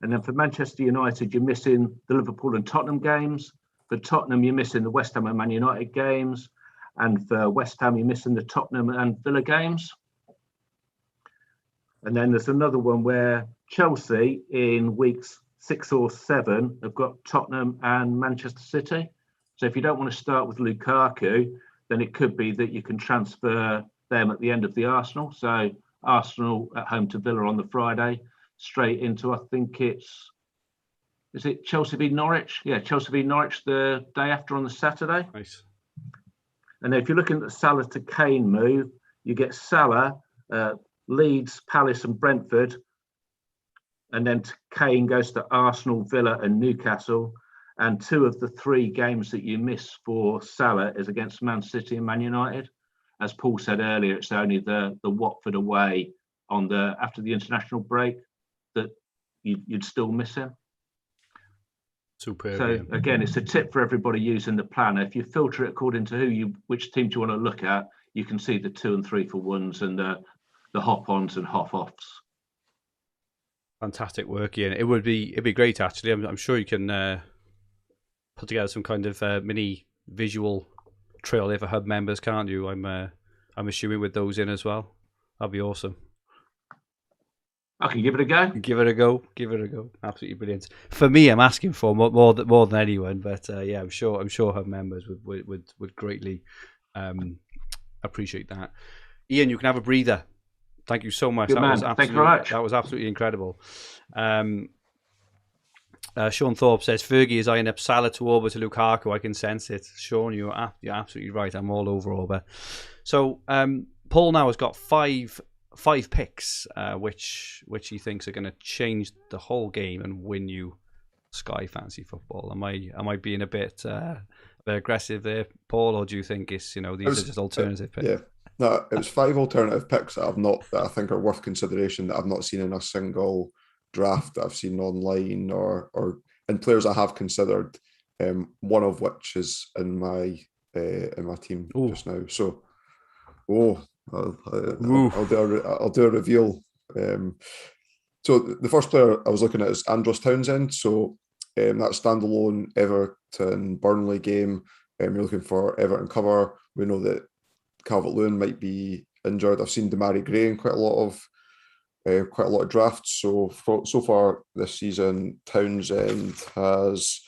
S4: And then for Manchester United, you're missing the Liverpool and Tottenham games. For Tottenham, you're missing the West Ham and Man United games. And for West Ham, you're missing the Tottenham and Villa games. And then there's another one where Chelsea in weeks 6 or 7 have got Tottenham and Manchester City. So if you don't want to start with Lukaku, then it could be that you can transfer them at the end of the Arsenal. So Arsenal at home to Villa on the Friday, straight into, I think is it Chelsea v Norwich? Yeah, Chelsea v Norwich the day after on the Saturday.
S1: Nice.
S4: And if you're looking at the Salah to Kane move, you get Salah, Leeds, Palace and Brentford. And then Kane goes to Arsenal, Villa and Newcastle. And 2 of the 3 games that you miss for Salah is against Man City and Man United. As Paul said earlier, it's only the Watford away after the international break that you'd still miss him.
S1: Superb.
S4: So again, it's a tip for everybody using the planner. If you filter it according to which team do you want to look at, you can see the 2 and 3 for 1s and the hop-ons and hop-offs.
S1: Fantastic work, Ian. It'd be great actually. I'm sure you can put together some kind of mini visual trail there for hub members, can't you? I'm assuming with those in as well. That'd be awesome.
S4: I can give it a go.
S1: Give it a go. Absolutely brilliant. For me, I'm asking for more than anyone, but yeah, I'm sure hub members would greatly appreciate that. Ian, you can have a breather. Thank you so much.
S4: Good man. Thank you very much.
S1: That was absolutely incredible. Sean Thorpe says, Fergie is eyeing up Salah to Auber to Lukaku. I can sense it. Sean, you're absolutely right. I'm all over Auber. So Paul now has got five picks, which he thinks are going to change the whole game and win you Sky Fantasy Football. Am I being a bit aggressive there, Paul, or do you think these are just alternative picks?
S2: Yeah. No, it was 5 alternative picks that I think are worth consideration that I've not seen in a single draft that I've seen online or players I have considered. One of which is in my team just now. So, I'll do a reveal. So the first player I was looking at is Andros Townsend. So that standalone Everton Burnley game. You're looking for Everton cover. We know that Calvert-Lewin might be injured. I've seen Demarai Gray in quite a lot of drafts. So far this season, Townsend has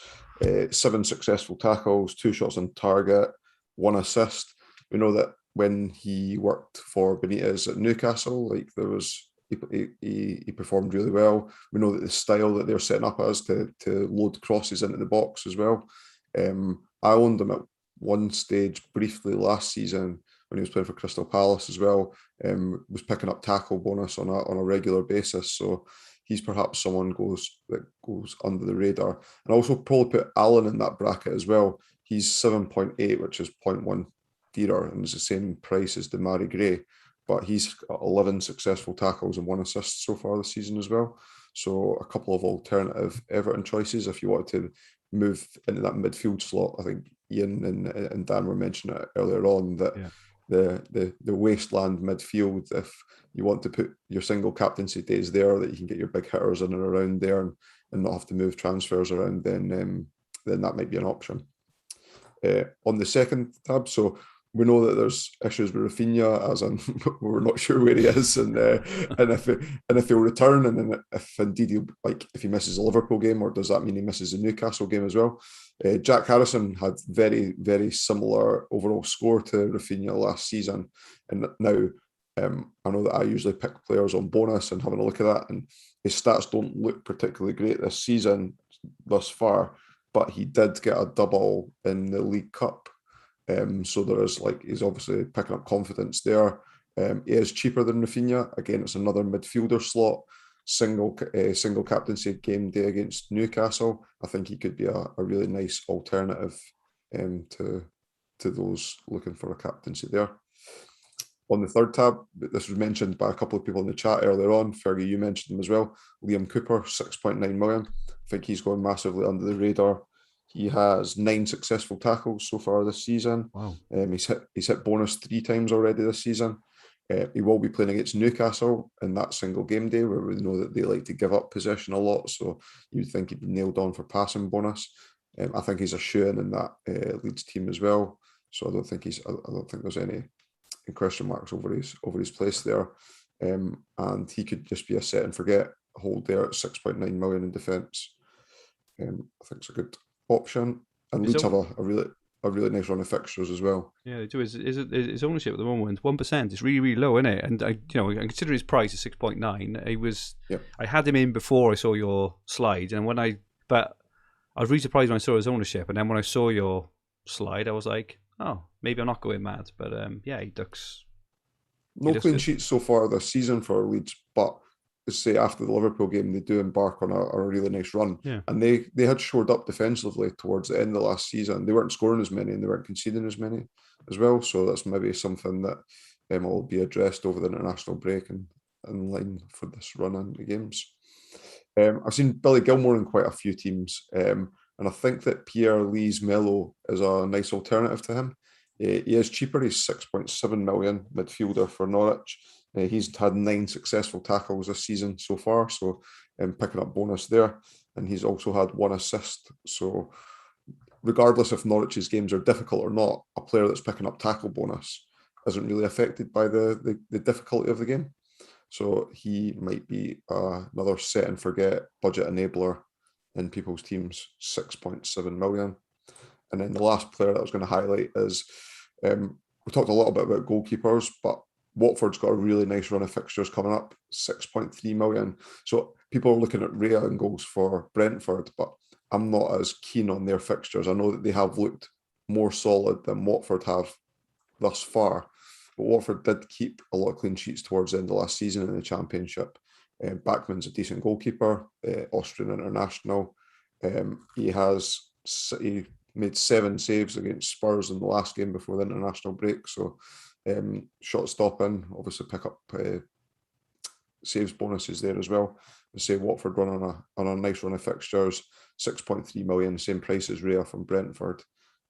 S2: 7 successful tackles, 2 shots on target, 1 assist. We know that when he worked for Benitez at Newcastle, he performed really well. We know that the style that they're setting up as to load crosses into the box as well. I owned him at one stage briefly last season when he was playing for Crystal Palace as well. Was picking up tackle bonus on a regular basis. So he's perhaps someone that goes under the radar. And I also probably put Allen in that bracket as well. He's 7.8, which is 0.1 dearer, and is the same price as Demarai Gray. But he's got 11 successful tackles and 1 assist so far this season as well. So a couple of alternative Everton choices if you wanted to move into that midfield slot. I think Ian and Dan were mentioning it earlier on that the wasteland midfield, if you want to put your single captaincy days there, that you can get your big hitters in and around there and not have to move transfers around, then that might be an option. On the second tab, so we know that there's issues with Rafinha, as in we're not sure where he is, and if he'll return, and then if indeed if he misses the Liverpool game, or does that mean he misses the Newcastle game as well? Jack Harrison had very, very similar overall score to Rafinha last season, and now I know that I usually pick players on bonus and having a look at that, and his stats don't look particularly great this season thus far, but he did get a double in the League Cup. So he's obviously picking up confidence there. He is cheaper than Rafinha. Again, it's another midfielder slot, single captaincy game day against Newcastle. I think he could be a really nice alternative to those looking for a captaincy there. On the third tab, this was mentioned by a couple of people in the chat earlier on. Fergi, you mentioned him as well. Liam Cooper, 6.9 million. I think he's going massively under the radar. He has 9 successful tackles so far this season. Wow. He's hit bonus 3 times already this season. He will be playing against Newcastle in that single game day, where we know that they like to give up possession a lot. So you'd think he'd be nailed on for passing bonus. I think he's a shoo-in in that Leeds team as well. So I don't think there's any question marks over his place there. And he could just be a set and forget hold there at 6.9 million in defence. I think it's a good option. And Leeds have a really nice run of fixtures as well.
S1: Yeah, they do. His ownership at the moment 1%. It's really, really low, isn't it? And I consider his price is 6.9. I had him in before I saw your slide, and but I was really surprised when I saw his ownership, and then when I saw your slide, I was like, oh, maybe I'm not going mad. But he looks.
S2: No clean sheets so far this season for Leeds, but say after the Liverpool game, they do embark on a really nice run.
S1: Yeah.
S2: And they had shored up defensively towards the end of last season. They weren't scoring as many and they weren't conceding as many as well. So that's maybe something that will be addressed over the international break and in line for this run in the games. I've seen Billy Gilmore in quite a few teams, and I think that Pierre Lees Mello is a nice alternative to him. He is cheaper. He's 6.7 million midfielder for Norwich. He's had 9 successful tackles this season so far, so picking up bonus there. And he's also had 1 assist. So regardless if Norwich's games are difficult or not, a player that's picking up tackle bonus isn't really affected by the difficulty of the game. So he might be another set and forget budget enabler in people's teams, 6.7 million. And then the last player that I was going to highlight is, we talked a little bit about goalkeepers, but Watford's got a really nice run of fixtures coming up, 6.3 million. So people are looking at Rhea and goals for Brentford, but I'm not as keen on their fixtures. I know that they have looked more solid than Watford have thus far, but Watford did keep a lot of clean sheets towards the end of last season in the Championship. Bachmann's a decent goalkeeper, Austrian international. He made 7 saves against Spurs in the last game before the international break. So shot stopping, obviously pick up saves bonuses there as well. I say Watford run on a nice run of fixtures, 6.3 million, same price as Rhea from Brentford.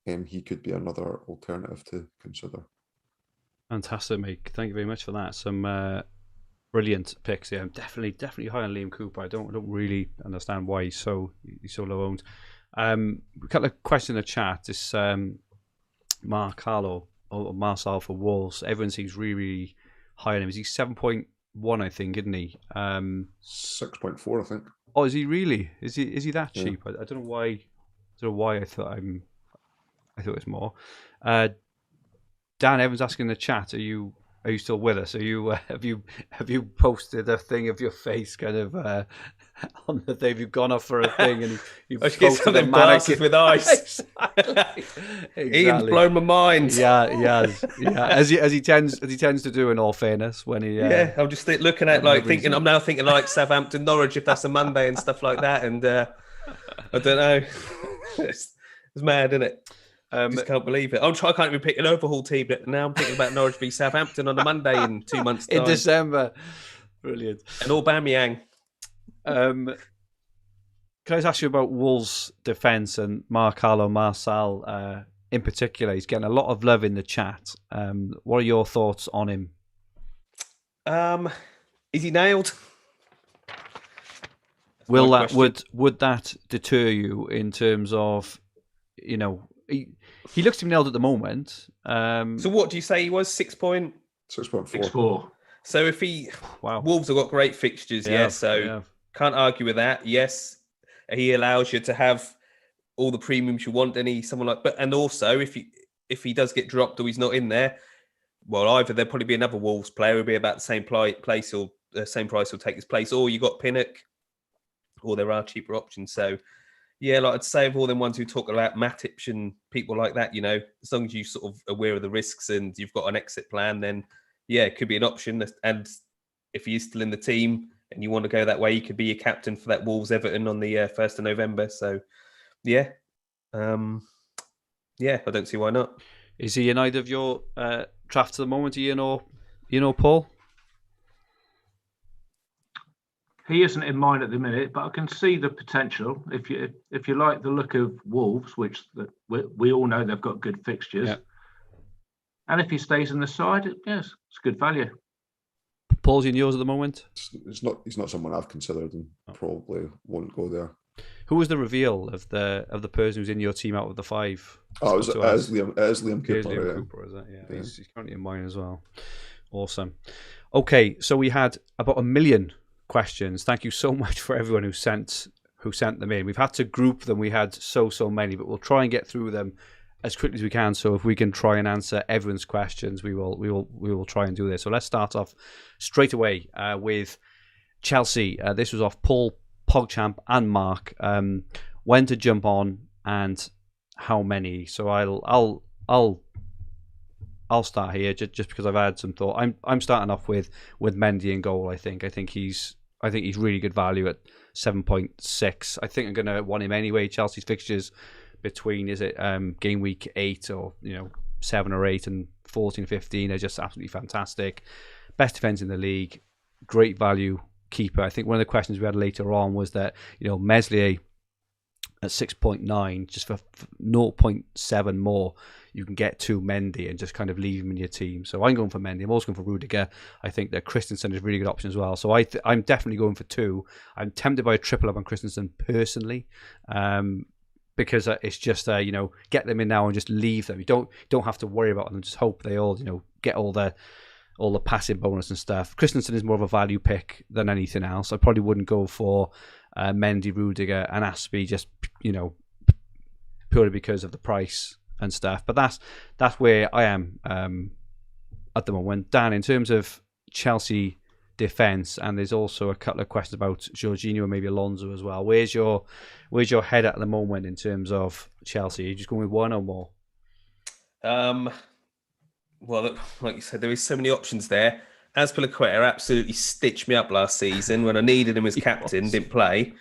S2: He could be another alternative to consider.
S1: Fantastic, mate. Thank you very much for that. Some brilliant picks. Yeah, I'm definitely high on Liam Cooper. I don't really understand why he's so low owned. A couple of questions in the chat. This Mark Harlow or Marcel for Wolves. Everyone seems really high on him. Is he 7.1? I think, isn't he?
S2: 6.4, I think.
S1: Oh, is he really? Is he that cheap? I don't know why. I thought it was more. Dan Evans asking in the chat, are you still with us? Are you have you posted a thing of your face kind of on the thing? Have you gone off for a thing and you've posted a
S3: glasses with eyes?
S1: Exactly.
S3: Ian's blown my mind.
S1: Yeah, he has. Yeah, as he tends to do. In all fairness, when he
S3: I'm just looking at thinking. I'm now thinking like Southampton, Norwich, if that's a Monday and stuff like that. And I don't know. It's mad, isn't it? Just can't believe it. I can't even pick an Overhaul team, but now I'm thinking about Norwich v Southampton on a Monday in 2 months' time.
S1: In December. Brilliant.
S3: And Aubameyang.
S1: Can I just ask you about Wolves' defence and Marcelo Marçal in particular? He's getting a lot of love in the chat. What are your thoughts on him?
S3: Is he nailed?
S1: Would that deter you in terms of, he looks to be nailed at the moment.
S3: So what do you say he was?
S2: 6.4.
S3: So if Wolves have got great fixtures, can't argue with that. Yes, he allows you to have all the premiums you want, and also if he does get dropped or he's not in there, well, either there'll probably be another Wolves player who'll be about the same place or the same price will take his place, or you got Pinnock, or there are cheaper options. So yeah, like I'd say of all them ones who talk about Matic and people like that, as long as you sort of aware of the risks and you've got an exit plan, then yeah, it could be an option. And if he's still in the team and you want to go that way, he could be your captain for that Wolves Everton on the 1st of November. So yeah, I don't see why not.
S1: Is he in either of your drafts at the moment, Ian or Paul?
S4: He isn't in mine at the minute, but I can see the potential. If you like the look of Wolves, which we all know they've got good fixtures, and if he stays in the side, yes, it's good value.
S1: Paul's in yours at the moment.
S2: He's not someone I've considered and probably won't go there.
S1: Who was the reveal of the person who's in your team out of the 5?
S2: Oh, it is Liam Cooper.
S1: Liam Cooper, is it? Yeah. He's currently in mine as well. Awesome. Okay, so we had about 1 million questions. Thank you so much for everyone who sent them in. We've had to group them. We had so many, but we'll try and get through them as quickly as we can. So if we can try and answer everyone's questions, we will try and do this. So let's start off straight away with Chelsea. This was off Paul, PogChamp, and Mark. When to jump on and how many? So I'll start here just because I've had some thought. I'm starting off with Mendy in goal. I think he's really good value at 7.6. I think I'm going to want him anyway. Chelsea's fixtures between game week 8 or 7 or 8 and 14, 15 are just absolutely fantastic. Best defense in the league, great value keeper. I think one of the questions we had later on was that Meslier at 6.9, just for 0.7 more, you can get to Mendy and just kind of leave him in your team. So I'm going for Mendy. I'm also going for Rudiger. I think that Christensen is a really good option as well. So I'm definitely going for 2. I'm tempted by a triple up on Christensen personally, because it's just get them in now and just leave them. You don't have to worry about them. Just hope they all get all the passive bonus and stuff. Christensen is more of a value pick than anything else. I probably wouldn't go for Mendy, Rudiger, and Aspie just purely because of the price and stuff. But that's where I am at the moment. Dan, in terms of Chelsea defence, and there's also a couple of questions about Jorginho and maybe Alonso as well. Where's your head at the moment in terms of Chelsea? Are you just going with one or more?
S3: Well, like you said, there is so many options there. Azpilicueta absolutely stitched me up last season when I needed him as captain, didn't play.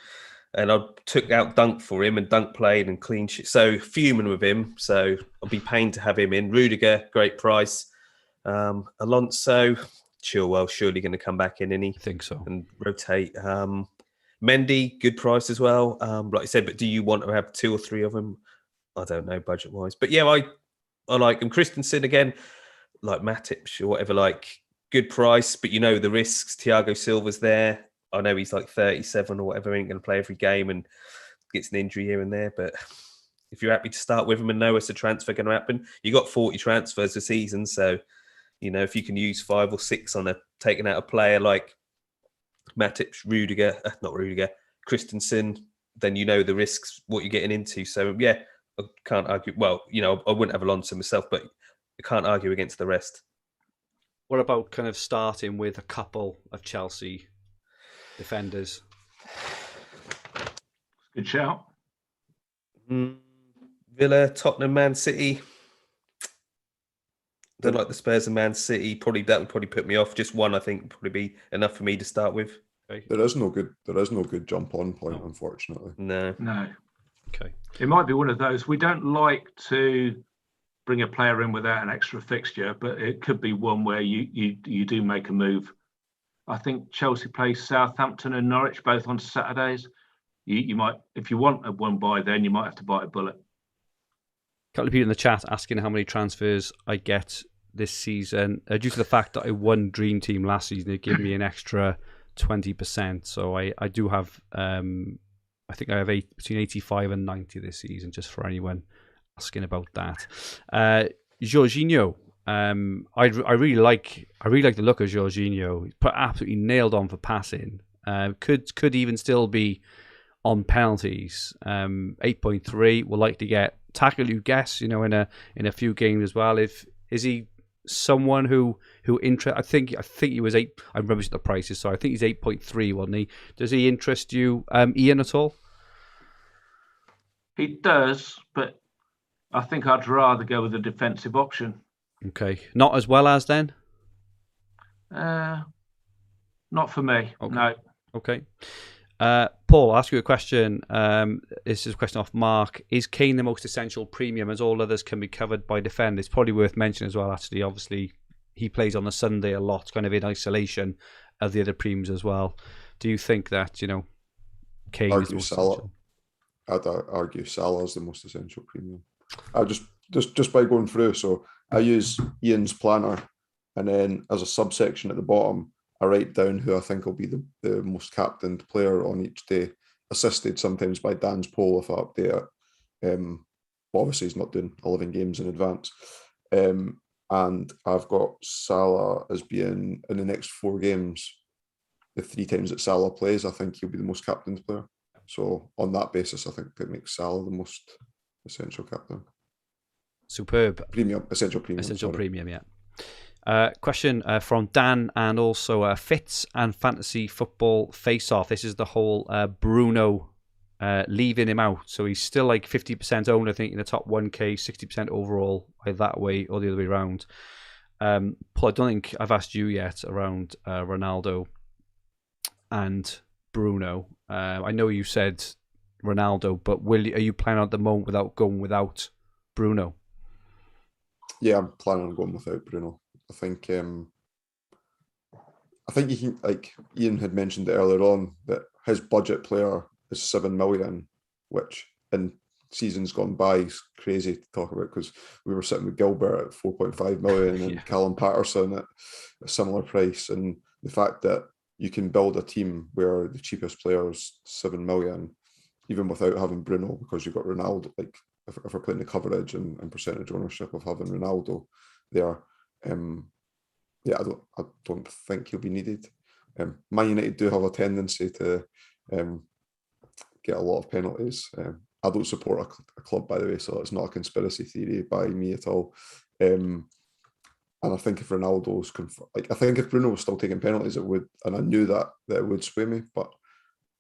S3: And I took out Dunk for him, and Dunk played and clean shit. So fuming with him. So I'll be pained to have him in. Rudiger, great price. Alonso, Chilwell, surely going to come back in, isn't he?
S1: I think so.
S3: And rotate. Mendy, good price as well. Like I said, but do you want to have 2 or 3 of them? I don't know, budget-wise. But yeah, I like him. Christensen again, like Matip or whatever, like good price, but the risks. Thiago Silva's there. I know he's like 37 or whatever, ain't going to play every game and gets an injury here and there. But if you're happy to start with him and know it's a transfer going to happen, you got 40 transfers a season. So, if you can use 5 or 6 on taking out a player like Matip, Christensen, then the risks, what you're getting into. So, yeah, I can't argue. Well, I wouldn't have Alonso myself, but I can't argue against the rest.
S1: What about kind of starting with a couple of Chelsea defenders?
S4: Good shout.
S3: Villa, Tottenham, Man City. Don't like the Spurs and Man City. That would probably put me off. Just one, I think, would probably be enough for me to start with.
S1: Okay.
S2: There is no good jump on point, unfortunately.
S3: No.
S1: Okay.
S4: It might be one of those. We don't like to bring a player in without an extra fixture, but it could be one where you do make a move. I think Chelsea plays Southampton and Norwich both on Saturdays. You might, if you want a one buy, then you might have to bite a bullet.
S1: A couple of people in the chat asking how many transfers I get this season. Due to the fact that I won Dream Team last season, it gave me an extra 20%. So I do have, I think I have between 85 and 90 this season, just for anyone asking about that. Jorginho, I really like the look of Jorginho. He's absolutely nailed on for passing. Could even still be on penalties. 8.3. Will likely get tackle, you guess, in a few games as well. Is he someone who I think he was 8. I remember the prices, so I think he's 8.3, wasn't he? Does he interest you, Ian, at all?
S4: He does, but I think I'd rather go with a defensive option.
S1: Okay, not as well as then?
S4: Not for me.
S1: Okay.
S4: No.
S1: Okay. Paul, I'll ask you a question. This is a question off Mark. Is Kane the most essential premium, as all others can be covered by defend? It's probably worth mentioning as well, actually. Obviously, he plays on the Sunday a lot, kind of in isolation of the other premiums as well. Do you think that, Kane is the most essential?
S2: I'd argue Salah is the most essential premium. I just by going through, so I use Ian's planner, and then as a subsection at the bottom, I write down who I think will be the most captained player on each day. assisted sometimes by Dan's poll if I update it. But obviously he's not doing 11 games in advance. And I've got Salah as being in the next 4 games, the 3 times that Salah plays, I think he'll be the most captained player. So on that basis, I think it makes Salah the most essential captain.
S1: Superb.
S2: Essential premium,
S1: yeah. Question from Dan and also Fitz and Fantasy Football Face-Off. This is the whole Bruno leaving him out. So he's still like 50% owned, I think, in the top 1K, 60% overall, either that way or the other way around. Paul, I don't think I've asked you yet around Ronaldo and Bruno. I know you said Ronaldo, but are you planning at the moment without going without Bruno?
S2: Yeah, I'm planning on going without Bruno. I think you can, like Ian had mentioned earlier on, that his budget player is 7 million, which in seasons gone by is crazy to talk about, because we were sitting with Gilbert at 4.5 million and Callum Patterson at a similar price. And the fact that you can build a team where the cheapest player is 7 million, even without having Bruno, because you've got Ronaldo, like if we're playing the coverage and percentage ownership of having Ronaldo there, I don't think he'll be needed. Man United do have a tendency to get a lot of penalties. I don't support a club, by the way, so it's not a conspiracy theory by me at all. And I think if Ronaldo's I think if Bruno was still taking penalties, it would, and I knew that it would sway me. But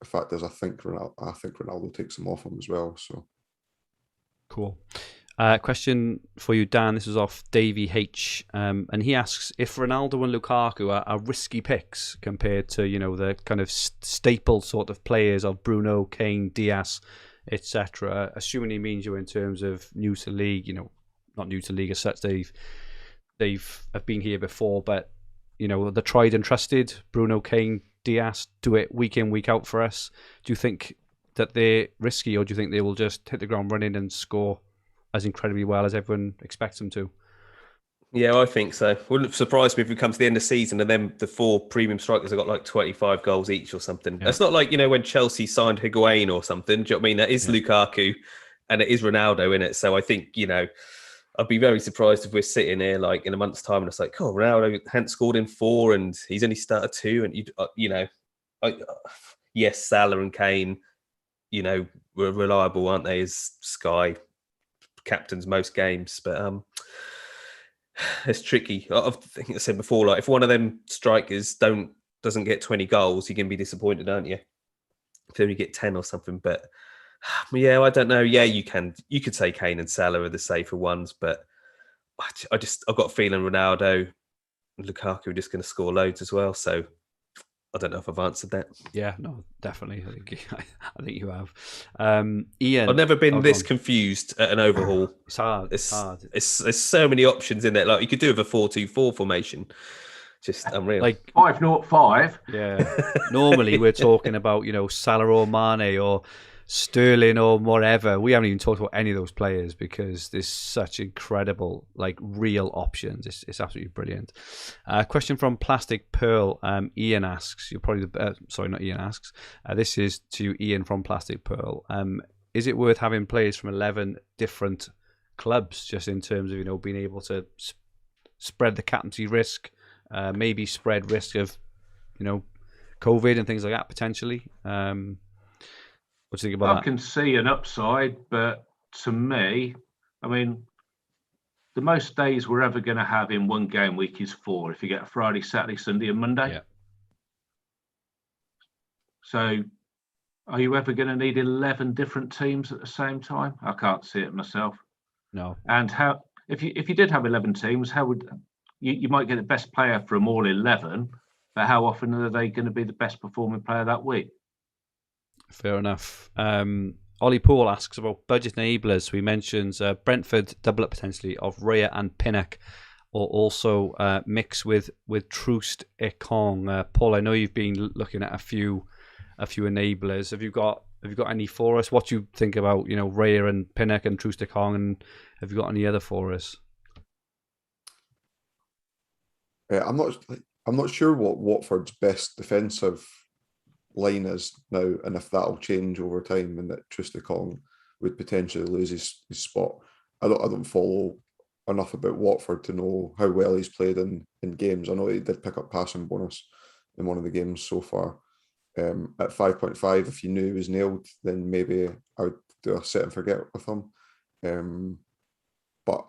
S2: the fact is, I think Ronaldo takes them off him as well. So
S1: cool. Question for you, Dan. This is off Davey H, and he asks if Ronaldo and Lukaku are risky picks compared to the kind of staple sort of players of Bruno, Kane, Diaz, etc. Assuming he means you in terms of new to league, not new to league as such. Have been here before, but the tried and trusted Bruno, Kane, Diaz do it week in, week out for us. Do you think that they're risky, or do you think they will just hit the ground running and score as incredibly well as everyone expects them to?
S3: Yeah, I think so. Wouldn't surprise me if we come to the end of the season and then the 4 premium strikers have got like 25 goals each or something. Yeah. It's not like, when Chelsea signed Higuain or something. Do you know what I mean? That is Lukaku and it is Ronaldo in it. So I think, I'd be very surprised if we're sitting here like in a month's time and it's like, oh, Ronaldo hadn't scored in 4 and he's only started 2. And, yes, Salah and Kane, were reliable, aren't they, as Sky captains most games, but it's tricky. I think I said before, like if one of them strikers doesn't get 20 goals, you can be disappointed, aren't you? If they only get 10 or something. But yeah, I don't know. Yeah, you could say Kane and Salah are the safer ones, but I've got a feeling Ronaldo and Lukaku are just going to score loads as well. So I don't know if I've answered that.
S1: Yeah, no, definitely. I think you have. Ian,
S3: I've never been this confused at an overhaul.
S1: It's hard. It's hard.
S3: There's so many options in there. Like you could do with a 4-2-4 formation. Just unreal.
S4: Like 5-0-5.
S1: Yeah. Normally we're talking about Salah or Mane or Sterling or whatever. We haven't even talked about any of those players because there's such incredible, real options. It's absolutely brilliant. Question from Plastic Pearl. Ian asks, not Ian asks. This is to Ian from Plastic Pearl. Is it worth having players from 11 different clubs just in terms of, being able to spread the captaincy risk, maybe spread risk of, COVID and things like that potentially? What do you think about that?
S4: I can see an upside, but to me, the most days we're ever going to have in one game week is 4. If you get a Friday, Saturday, Sunday, and Monday.
S1: Yeah. So,
S4: are you ever going to need 11 different teams at the same time? I can't see it myself.
S1: No.
S4: And how? If you did have 11 teams, how would you might get the best player from all 11? But how often are they going to be the best performing player that week?
S1: Fair enough. Ollie Paul asks about budget enablers. We mentioned Brentford double up potentially of Raya and Pinnock, or also mix with Troost Ekong. Paul, I know you've been looking at a few enablers. Have you got any for us? What do you think about Raya and Pinnock and Troost Ekong, and have you got any other for us?
S2: I'm not sure what Watford's best defensive line is now, and if that'll change over time, and that Troost-Ekong would potentially lose his spot. I don't follow enough about Watford to know how well he's played in games. I know he did pick up passing bonus in one of the games so far. At 5.5, if you knew he was nailed, then maybe I would do a set and forget with him. But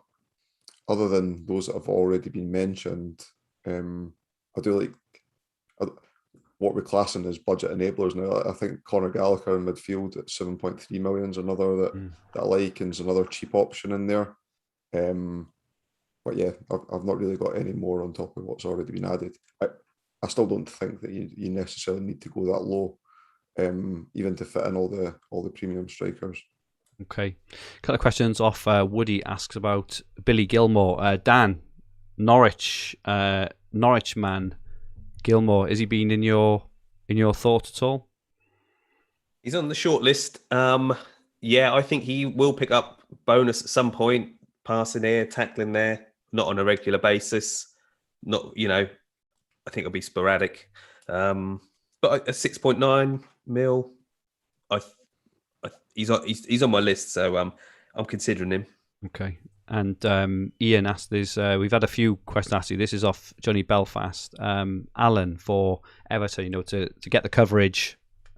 S2: other than those that have already been mentioned, I do like what we're classing as budget enablers now. I think Conor Gallagher in midfield at 7.3 million is another that I like, and is another cheap option in there. But yeah, I've not really got any more on top of what's already been added. I still don't think that you necessarily need to go that low, even to fit in all the premium strikers.
S1: Okay, a couple of questions off. Woody asks about Billy Gilmore. Dan, Norwich man, Gilmore. Has he been in your thoughts at all?
S3: He's on the short list. Yeah, I think he will pick up bonus at some point. Passing here, tackling there, not on a regular basis. Not, I think it'll be sporadic. But a 6.9 mil, he's on my list, so I'm considering him.
S1: Okay. And Ian asked this. We've had a few questions asked you. This is off Johnny Belfast. Alan for Everton. To get the coverage.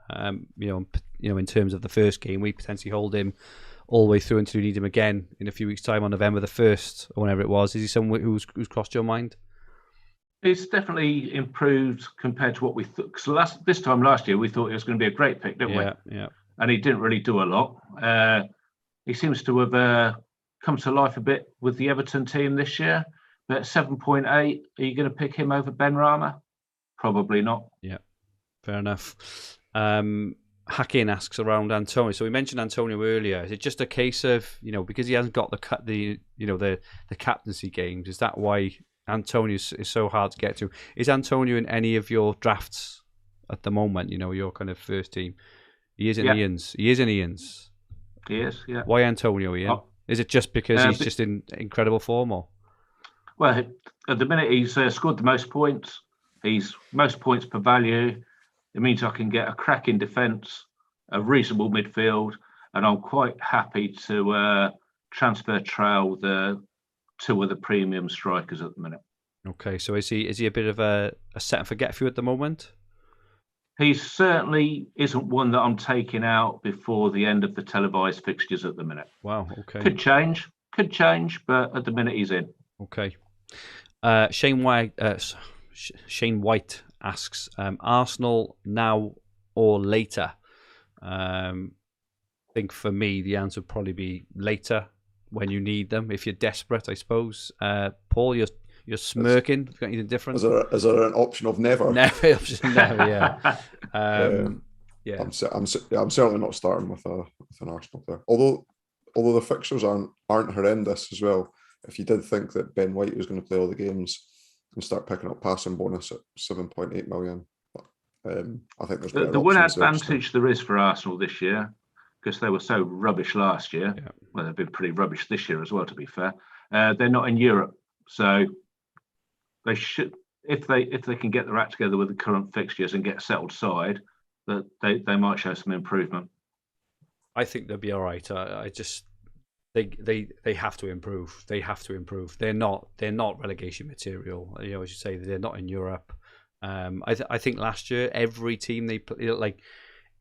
S1: In terms of the first game, we potentially hold him all the way through until we need him again in a few weeks' time on November the 1st or whenever it was. Is he someone who's crossed your mind?
S4: It's definitely improved compared to what we thought. Because this time last year, we thought it was going to be a great pick, didn't we?
S1: Yeah.
S4: And he didn't really do a lot. He seems to have come to life a bit with the Everton team this year. But 7.8, are you going to pick him over Ben Rama? Probably not.
S1: Yeah, fair enough. Hakim asks around Antonio. So we mentioned Antonio earlier. Is it just a case of because he hasn't got the captaincy games? Is that why Antonio is so hard to get to? Is Antonio in any of your drafts at the moment? Your kind of first team. He is in Ian's. He is in Ian's.
S4: He is. Yeah.
S1: Why Antonio, Ian? Is it just because he's just in incredible form, or?
S4: Well, at the minute he's scored the most points. He's most points per value. It means I can get a cracking defence, a reasonable midfield, and I'm quite happy to transfer trail the two of the premium strikers at the minute.
S1: Okay, so is he a bit of a set and forget for you at the moment?
S4: He certainly isn't one that I'm taking out before the end of the televised fixtures at the minute.
S1: Wow, okay.
S4: Could change, but at the minute he's in.
S1: Okay. Shane White asks, Arsenal now or later? I think for me, the answer would probably be later when you need them, if you're desperate, I suppose. Paul, you're smirking. Have you got anything different?
S2: Is there an option of never?
S1: Never, yeah. Yeah.
S2: I'm certainly not starting with an Arsenal player. Although the fixtures aren't horrendous as well. If you did think that Ben White was going to play all the games and start picking up passing bonus at 7.8 million, I think there's
S4: the one advantage there is for Arsenal this year, because they were so rubbish last year. Yeah. Well, they've been pretty rubbish this year as well, to be fair. They're not in Europe, so they should, if they can get their act together with the current fixtures and get a settled side, that they might show some improvement.
S1: I think they'll be all right. I just they have to improve. They have to improve. They're not relegation material. As you say, they're not in Europe. I think last year every team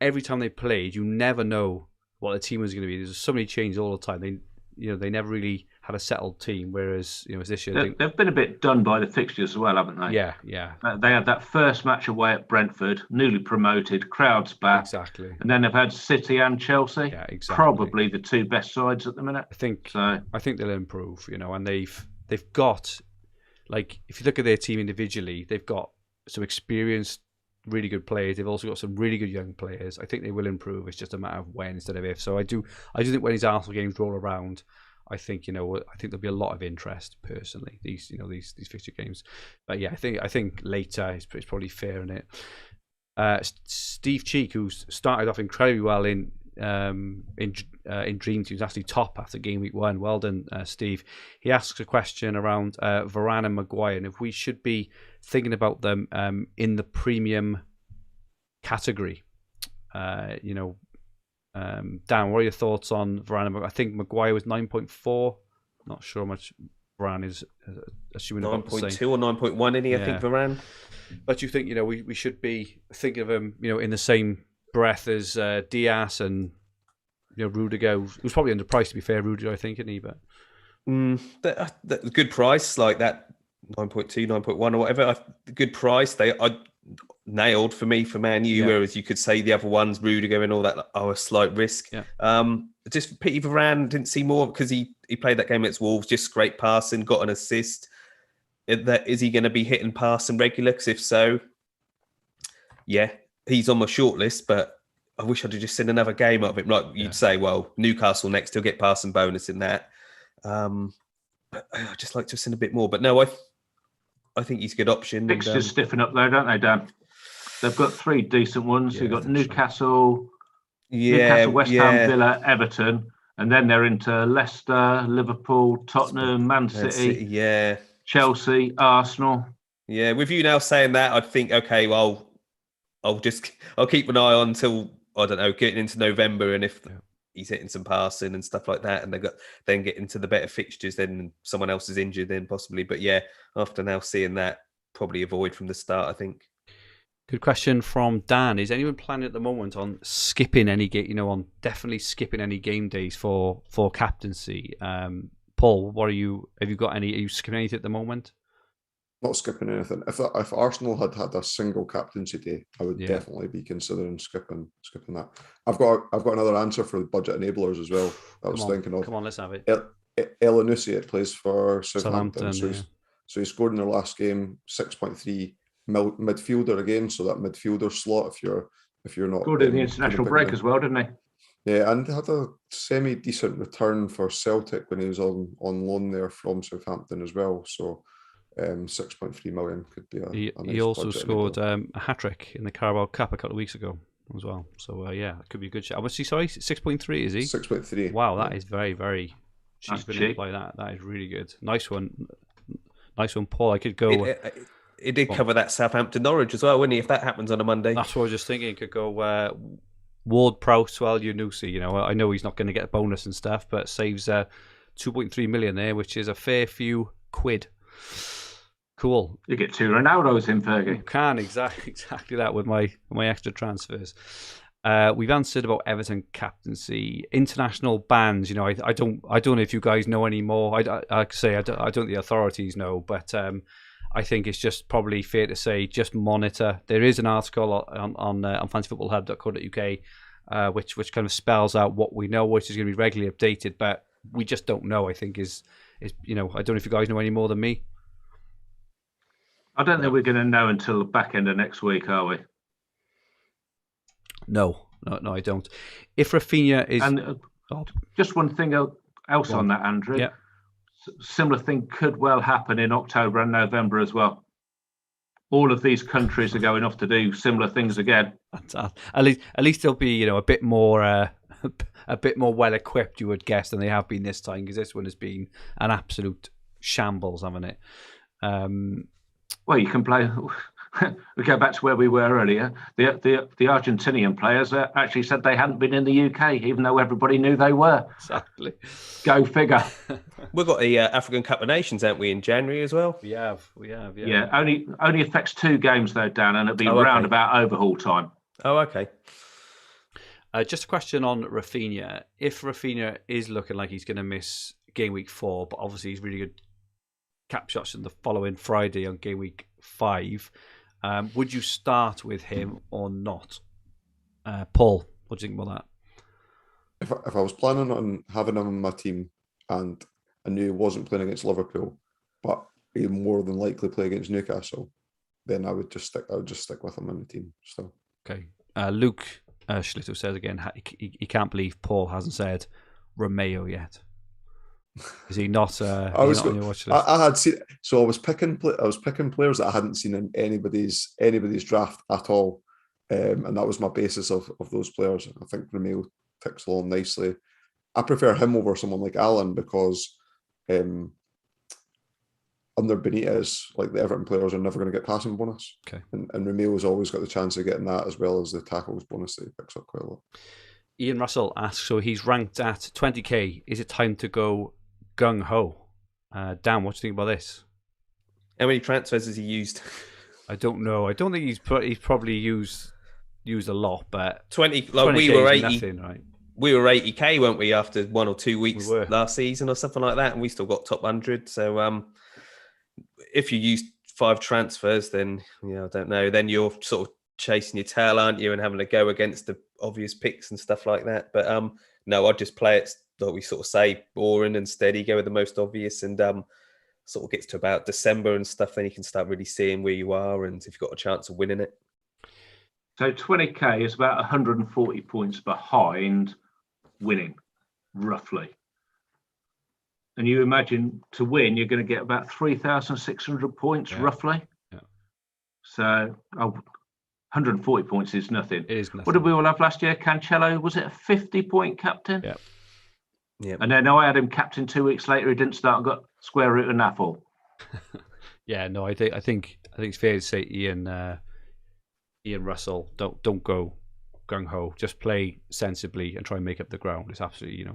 S1: every time they played, you never know what the team was going to be. There's so many changes all the time. They never really had a settled team. Whereas this year
S4: they've been a bit done by the fixtures as well, haven't they?
S1: Yeah.
S4: They had that first match away at Brentford, newly promoted, crowds back.
S1: Exactly.
S4: And then they've had City and Chelsea.
S1: Yeah, exactly.
S4: Probably the two best sides at the minute.
S1: I think they'll improve. And they've got, if you look at their team individually, they've got some experienced, really good players. They've also got some really good young players. I think they will improve. It's just a matter of when instead of if. So I do think when these Arsenal games roll around, I think there'll be a lot of interest personally. These fixture games, but yeah, I think later is probably fair in it. Steve Cheek, who started off incredibly well in Dream Team, was actually top after game week 1. Well done, Steve. He asks a question around Varane and Maguire, and if we should be thinking about them in the premium category. Dan, what are your thoughts on Varane? I think Maguire was 9.4. Not sure how much Varane is, assuming
S3: 9.2 or 9.1 I think, Varane.
S1: But you think, we should be thinking of him, in the same breath as Diaz and, Rudiger, who's probably underpriced, to be fair, Rudiger, I think, isn't he? But
S3: the good price, like that 9.2, 9.1 or whatever, good price. They are nailed for me for Man U, whereas you could say the other ones, Rudiger and all that, are a slight risk. Just pity Varane didn't see more because he played that game against Wolves, just great passing, got an assist. Is he going to be hitting passing regular? Because if so, yeah, he's on my shortlist, but I wish I'd have just seen another game of him. Like you'd say, well, Newcastle next, he'll get passing bonus in that. But I'd just like to have seen a bit more. But no, I think he's a good option.
S4: Fixtures stiffen up though, don't they, Dan? They've got 3 decent ones. You've got Newcastle, West Ham, Villa, Everton, and then they're into Leicester, Liverpool, Tottenham, Man City, Chelsea, Arsenal.
S3: Yeah, with you now saying that, I'd think, okay, well, I'll keep an eye on until, I don't know, getting into November, and if he's hitting some passing and stuff like that, and then get into the better fixtures, then someone else is injured, then possibly. But yeah, after now seeing that, probably avoid from the start, I think.
S1: Good question from Dan. Is anyone planning at the moment on skipping any game? On definitely skipping any game days for captaincy? Paul, what are you? Have you got any? Are you skipping anything at the moment?
S2: Not skipping anything. If Arsenal had a single captaincy day, I would definitely be considering skipping that. I've got another answer for the budget enablers as well. I was thinking of.
S1: Come on, let's have it.
S2: Elyounoussi plays for Southampton. So he scored in their last game, 6.3 midfielder again. So that midfielder slot, if you're not
S4: good in the international break as well, didn't he?
S2: Yeah, and had a semi-decent return for Celtic when he was on loan there from Southampton as well. So 6.3 million could be a nice.
S1: He also scored a hat-trick in the Carabao Cup a couple of weeks ago as well. So it could be a good shot. Was he, sorry, 6.3 is he?
S2: 6.3.
S1: Wow, that is very, very cheap. Like that. That is really good. Nice one, Paul. I could go.
S3: It did cover that Southampton Norwich as well, wouldn't he? If that happens on a Monday,
S1: that's what I was just thinking. It could go Ward-Prowse, Elyounoussi. I know he's not going to get a bonus and stuff, but saves 2.3 million there, which is a fair few quid. Cool.
S4: You get 2 Ronaldos in, Fergi.
S1: You can exactly that with my extra transfers. We've answered about Everton captaincy, international bans. I don't know if you guys know any more. I say I don't. The authorities know, but I think it's just probably fair to say just monitor. There is an article on fantasyfootballhub.co.uk which kind of spells out what we know, which is going to be regularly updated, but we just don't know. I think is I don't know if you guys know any more than me.
S4: I don't think we're going to know until the back end of next week, are we?
S1: No, I don't. If Rafinha is...
S4: And just one thing else on that, Andrew.
S1: Yeah.
S4: Similar thing could well happen in October and November as well. All of these countries are going off to do similar things again.
S1: At least they'll be, a bit more... a bit more well equipped, you would guess, than they have been this time, because this one has been an absolute shambles, haven't it?
S4: Well, you can play. We go back to where we were earlier. The Argentinian players actually said they hadn't been in the UK, even though everybody knew they were.
S1: Exactly.
S4: Go figure.
S3: We've got the African Cup of Nations, haven't we, in January as well?
S1: We have.
S4: Yeah, only affects 2 games though, Dan, and it'll be round about overhaul time.
S3: Oh, okay.
S1: Just a question on Rafinha. If Rafinha is looking like he's going to miss game week 4, but obviously he's really good cap shots in the following Friday on game week 5, would you start with him or not? Paul, what do you think about that?
S2: If I was planning on having him in my team and I knew he wasn't playing against Liverpool, but he'd more than likely play against Newcastle, then I would just stick with him in the team still. Okay.
S1: Luke Schlittel says again he can't believe Paul hasn't said Romeo yet. Is he not?
S2: I was. I had seen. So I was picking players that I hadn't seen in anybody's draft at all, and that was my basis of those players. I think Romeo ticks along nicely. I prefer him over someone like Allen because under Benitez, like the Everton players are never going to get passing bonus.
S1: Okay.
S2: And Ramil's always got the chance of getting that as well as the tackles bonus that he picks up quite a lot.
S1: Ian Russell asks, so he's ranked at 20k. Is it time to go gung-ho? Dan, what do you think about this?
S3: How many transfers has he used?
S1: I don't know. I don't think he's probably used a lot, but
S3: 20. Like we were 80.
S1: Nothing, right?
S3: We were 80k, weren't we, after 1 or 2 weeks last season or something like that, and we still got top 100. So if you use 5 transfers, then I don't know. Then you're sort of chasing your tail, aren't you, and having to go against the obvious picks and stuff like that. But no, I'd just play it like we sort of say, boring and steady, go with the most obvious, and sort of gets to about December and stuff, then you can start really seeing where you are and if you've got a chance of winning it.
S4: So 20k is about 140 points behind winning, roughly. And you imagine to win, you're going to get about 3,600 points, roughly.
S1: Yeah.
S4: So 140 points is nothing.
S1: It is nothing.
S4: What did we all have last year? Cancelo, was it a 50-point captain?
S1: Yeah.
S3: Yeah.
S4: And then I had him captain 2 weeks later. He didn't start and got square root of naffle.
S1: Yeah, no, I think it's fair to say Ian Russell, don't go gung ho. Just play sensibly and try and make up the ground. It's absolutely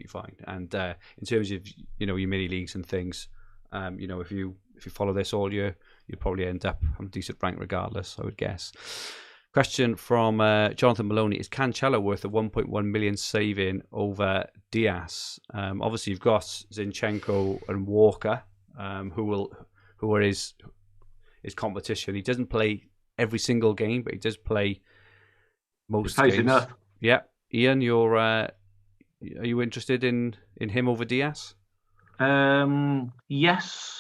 S1: fine. And in terms of your mini leagues and things, if you follow this all year, you'll probably end up on a decent rank regardless, I would guess. Question from Jonathan Maloney: is Cancelo worth a 1.1 million saving over Diaz? Obviously, you've got Zinchenko and Walker, who are his competition. He doesn't play every single game, but he does play most games.
S4: Enough.
S1: Yeah, Ian, are you interested in him over Diaz?
S4: Yes.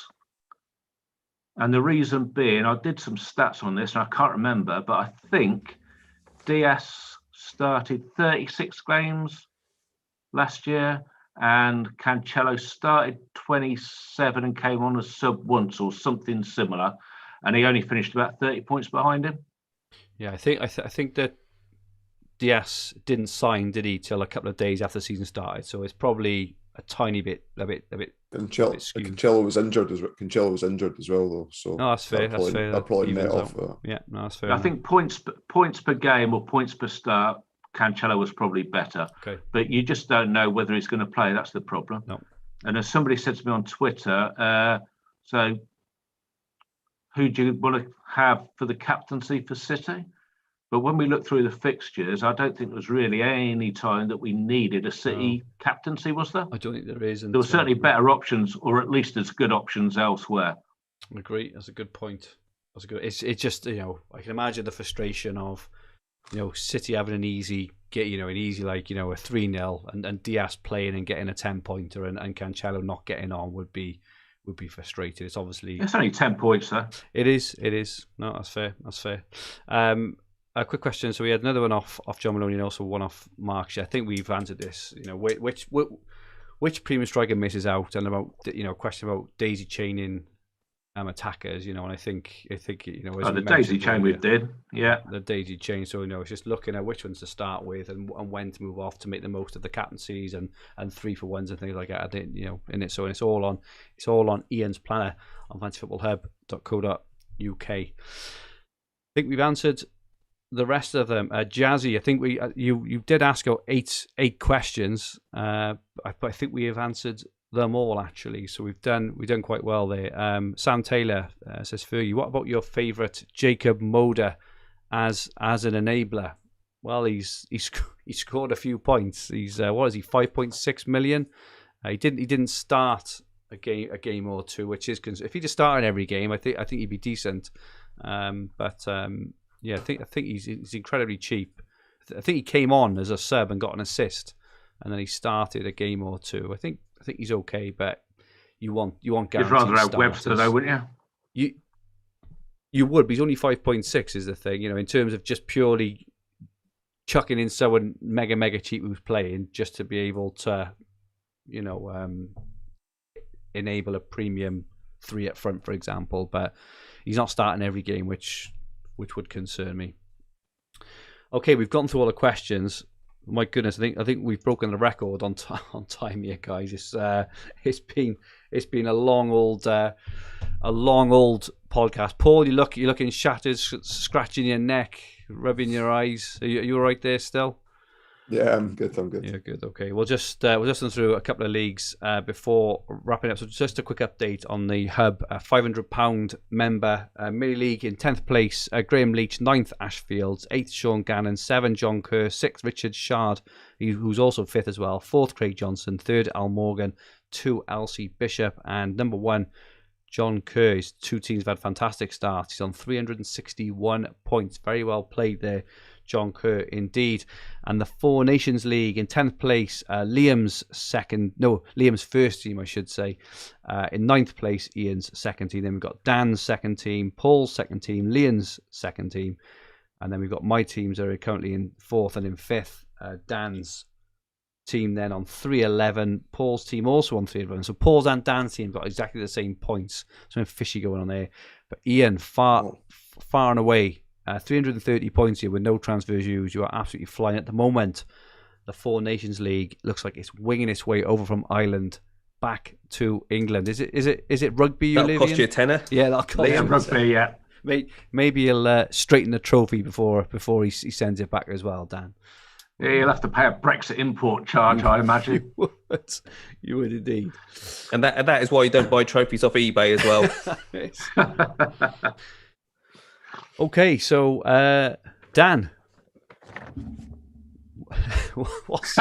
S4: And the reason being, I did some stats on this and I can't remember, but I think Diaz started 36 games last year and Cancelo started 27 and came on as sub once or something similar, and he only finished about 30 points behind him.
S1: Yeah, I think that Diaz didn't sign, did he, till a couple of days after the season started, so it's probably a tiny bit.
S2: Cancelo was injured as well, though. So
S1: no, that's fair.
S2: That probably met off.
S1: Yeah, no, that's fair.
S4: I think points per game or points per start, Cancelo was probably better.
S1: Okay.
S4: But you just don't know whether he's going to play. That's the problem.
S1: No.
S4: And as somebody said to me on Twitter, so who do you want to have for the captaincy for City? But when we look through the fixtures, I don't think there was really any time that we needed a City captaincy, was there?
S1: I don't think there is.
S4: There were certainly better options, or at least as good options elsewhere.
S1: I agree. That's a good point. It's just I can imagine the frustration of City having an easy like a 3-0 and Diaz playing and getting a 10-pointer and Cancelo not getting on would be frustrating. It's only 10 points though. It is. No, that's fair. A quick question. So we had another one off John Maloney and also one off Mark. I think we've answered this. Which premium striker misses out, and about question about daisy chaining attackers. And I think
S4: the daisy chain we did. Yeah,
S1: the daisy chain. So it's just looking at which ones to start with and when to move off to make the most of the captaincies and 3-for-1s and things like that. I think in it. So it's all on Ian's planner on fantasyfootballhub.co.uk. I think we've answered the rest of them. Jazzy, I think you did ask 8 questions, but I think we have answered them all actually. So we've done quite well there. Sam Taylor says, Fergi, what about your favourite Jacob Moda as an enabler? Well, he's scored a few points. He's 5.6 million. He didn't start a game or two, which is if he just started every game, I think he'd be decent. Yeah, I think he's incredibly cheap. I think he came on as a sub and got an assist, and then he started a game or two. I think he's okay, but you want guaranteed.
S4: You'd rather have
S1: starters.
S4: Webster though, wouldn't you?
S1: You would, but he's only 5.6 is the thing. In terms of just purely chucking in someone mega cheap who's playing just to be able to, enable a premium 3 up front, for example. But he's not starting every game, which would concern me. Okay, we've gone through all the questions. My goodness, I think we've broken the record on time here, guys. It's been a long old a long old podcast. Paul, you're looking shattered, scratching your neck, rubbing your eyes. Are you all right there still?
S2: Yeah, I'm good.
S1: Yeah, good. Okay, we'll just run through a couple of leagues before wrapping up. So just a quick update on the hub. £500 member mini league in 10th place. Graham Leach, 9th Ashfields, 8th Sean Gannon, 7th John Kerr, 6th Richard Shard, who's also 5th as well. 4th Craig Johnson, 3rd Al Morgan, 2 Elsie Bishop, and number 1 John Kerr. His 2 teams have had fantastic starts. He's on 361 points. Very well played there, John Kerr, indeed. And the Four Nations League in 10th place, Liam's first team, I should say. In 9th place, Ian's second team. Then we've got Dan's second team, Paul's second team, Liam's second team. And then we've got my teams that are currently in 4th and in 5th. Dan's team then on 311. Paul's team also on 311. So Paul's and Dan's team got exactly the same points. Something fishy going on there. But Ian, far and away, 330 points here with no transfers used. You are absolutely flying at the moment. The Four Nations League looks like it's winging its way over from Ireland back to England. Is it rugby you live in?
S3: That'll cost you a tenner.
S1: Yeah, that'll cost you
S4: rugby. Yeah.
S1: Maybe he'll straighten the trophy before he sends it back as well, Dan.
S4: Yeah, you'll have to pay a Brexit import charge, I imagine.
S1: You would indeed.
S3: And that is why you don't buy trophies off eBay as well.
S1: Okay, so Dan, what's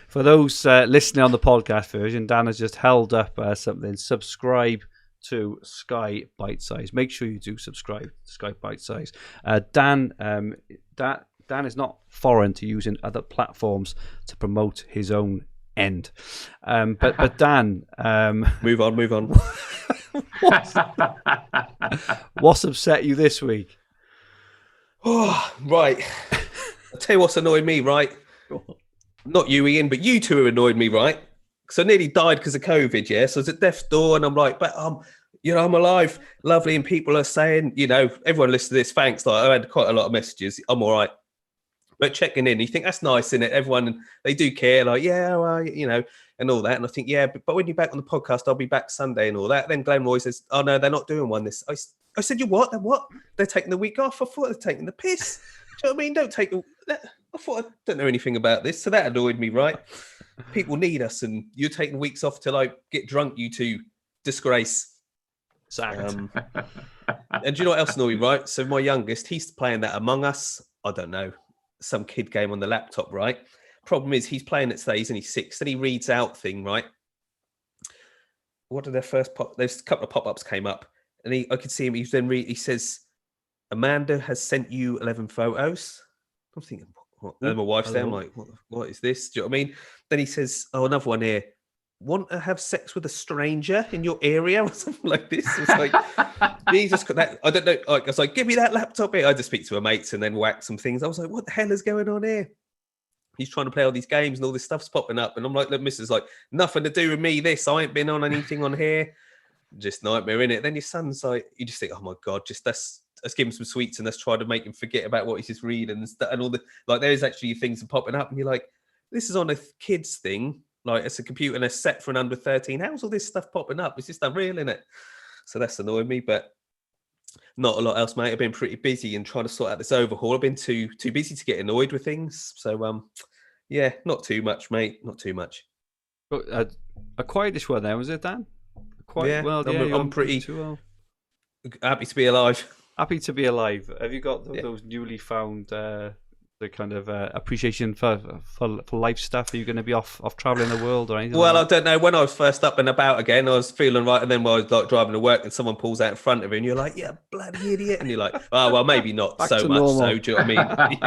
S1: for those listening on the podcast version, Dan has just held up something. Subscribe to Sky Bite Size. Make sure you do subscribe to Sky Bite Size. Dan is not foreign to using other platforms to promote his own end. But Dan,
S3: move on.
S1: What's upset you this week?
S3: Oh, right. I'll tell you what's annoyed me, right? Not you, Ian, but you two have annoyed me, right? Because I nearly died because of COVID, yeah? So I was at death's door and I'm like, but I'm alive. Lovely. And people are saying, everyone listens to this, thanks. Like, I had quite a lot of messages. I'm all right. But checking in, you think that's nice, isn't it? Everyone, they do care, like, yeah, well, and all that. And I think, yeah, but when you're back on the podcast, I'll be back Sunday and all that. Then Glenn Roy says, oh, no, they're not doing one this. I said, you what? Then what? They're taking the week off. I thought they're taking the piss. Do you know what I mean? Don't take I thought I don't know anything about this. So that annoyed me, right? People need us and you're taking weeks off to like get drunk, you two. Disgrace. And do you know what else annoyed me, right? So my youngest, he's playing that Among Us. I don't know. Some kid game on the laptop, right? Problem is he's playing it today, he's only 6, and he reads out thing, right? What did their first pop? There's a couple of pop-ups came up, and I could see him. He then he says, Amanda has sent you 11 photos. I'm thinking, what? And my wife's there. I'm like, what is this? Do you know what I mean? Then he says, oh, another one here. Want to have sex with a stranger in your area or something like this? It's like, Jesus, that I don't know. Like, I was like, give me that laptop here. I just speak to her mates and then whack some things. I was like, what the hell is going on here? He's trying to play all these games and all this stuff's popping up. And I'm like, look, missus, like, nothing to do with me, this. I ain't been on anything on here. Just nightmare, innit? Then your son's like, you just think, oh my God, just let's give him some sweets and let's try to make him forget about what he's just reading and stuff. And all the, like, there's actually things popping up and you're like, this is on a kid's thing. Like, it's a computer and a set for an under 13. How's all this stuff popping up? It's just unreal, isn't it? So that's annoying me, but not a lot else, mate. I've been pretty busy and trying to sort out this overhaul. I've been too busy to get annoyed with things. So, yeah, not too much, mate. Not too much.
S1: But, a quietish one there, was it, Dan?
S3: I'm pretty happy to be alive.
S1: Happy to be alive. Have you got those newly found the kind of appreciation for life stuff? Are you going to be off traveling the world or anything?
S3: Well, I don't know. When I was first up and about again, I was feeling right, and then when I was like driving to work, and someone pulls out in front of you, and you're like, "Yeah, bloody idiot," and you're like, "Oh, well, maybe not so much." Normal. So, do you know what I mean?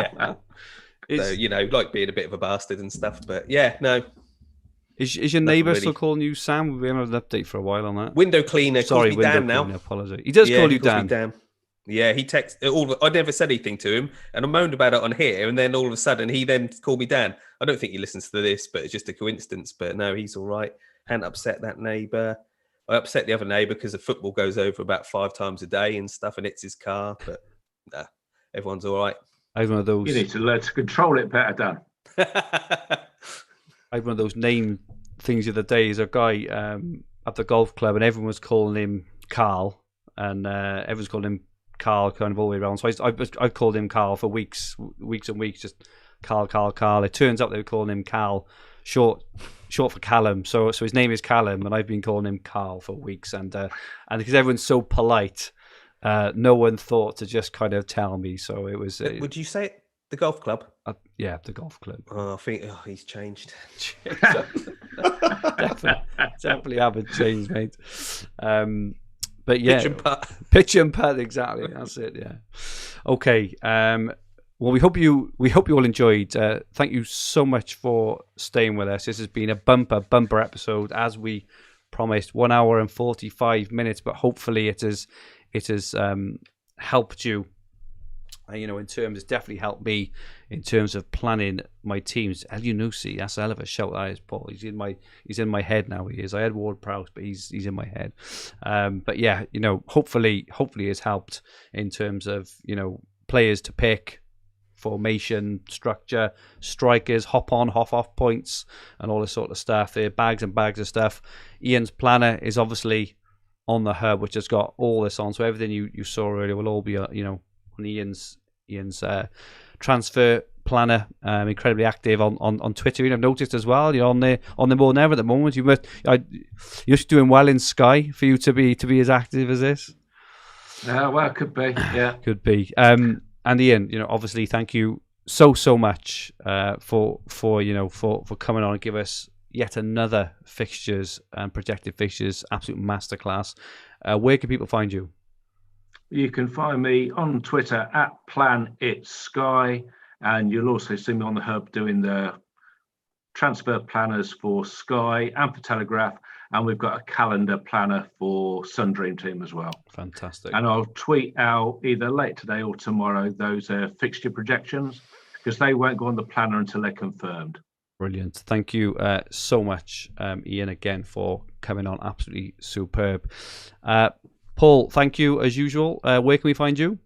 S3: Yeah. So, like being a bit of a bastard and stuff, but yeah, no.
S1: Is your neighbour still calling you Sam? We haven't had an update for a while on that.
S3: Window cleaner. Sorry, calls me Dan now.
S1: Apologize. He does call you Dan.
S3: Yeah, he texts. I never said anything to him, and I moaned about it on here, and then all of a sudden he then called me Dan. I don't think he listens to this, but it's just a coincidence. But no, he's all right. Hadn't upset that neighbour. I upset the other neighbour because the football goes over about 5 times a day and stuff, and it's his car. But nah, everyone's all right.
S1: I have one of those.
S4: You need to learn to control it better, Dan.
S1: I have one of those name things the other day. Is a guy at the golf club, and everyone was calling him Carl, and everyone's calling him Carl kind of all the way around. So I called him Carl for weeks and weeks, just Carl. It turns out they were calling him Cal, short for Callum. So his name is Callum, and I've been calling him Carl for weeks. And because everyone's so polite, no one thought to just kind of tell me. So it was.
S3: Would you say it? The golf club?
S1: Yeah, the golf club.
S3: Oh, I think he's changed.
S1: definitely haven't changed, mate. But yeah, pitch and putt, exactly. That's it. Yeah. Okay. Well, we hope you all enjoyed. Thank you so much for staying with us. This has been a bumper episode, as we promised. 1 hour and 45 minutes, but hopefully it has helped you. It's definitely helped me in terms of planning my teams. El Yunusi, that's a hell of a shout that is, Paul. He's in my head now. He is. I had Ward-Prowse, but he's in my head. But yeah, hopefully it's helped in terms of players to pick, formation, structure, strikers, hop on, hop off points, and all this sort of stuff. There are bags and bags of stuff. Ian's planner is obviously on the hub, which has got all this on. So everything you saw earlier will all be on Ian's transfer planner. Incredibly active on Twitter. I've noticed as well. You're on there more than ever at the moment. You're doing well in Sky for you to be as active as this.
S4: Well, it could be. Yeah,
S1: could be. And Ian, obviously, thank you so much for coming on and give us yet another fixtures and projected fixtures absolute masterclass. Where can people find you?
S4: You can find me on Twitter at PlanItSky, and you'll also see me on the hub doing the transfer planners for Sky and for Telegraph, and we've got a calendar planner for Sun Dream Team as well.
S1: Fantastic.
S4: And I'll tweet out either late today or tomorrow those fixture projections, because they won't go on the planner until they're confirmed.
S1: Brilliant. Thank you so much, Ian, again, for coming on. Absolutely superb. Paul, thank you as usual. Where can we find you?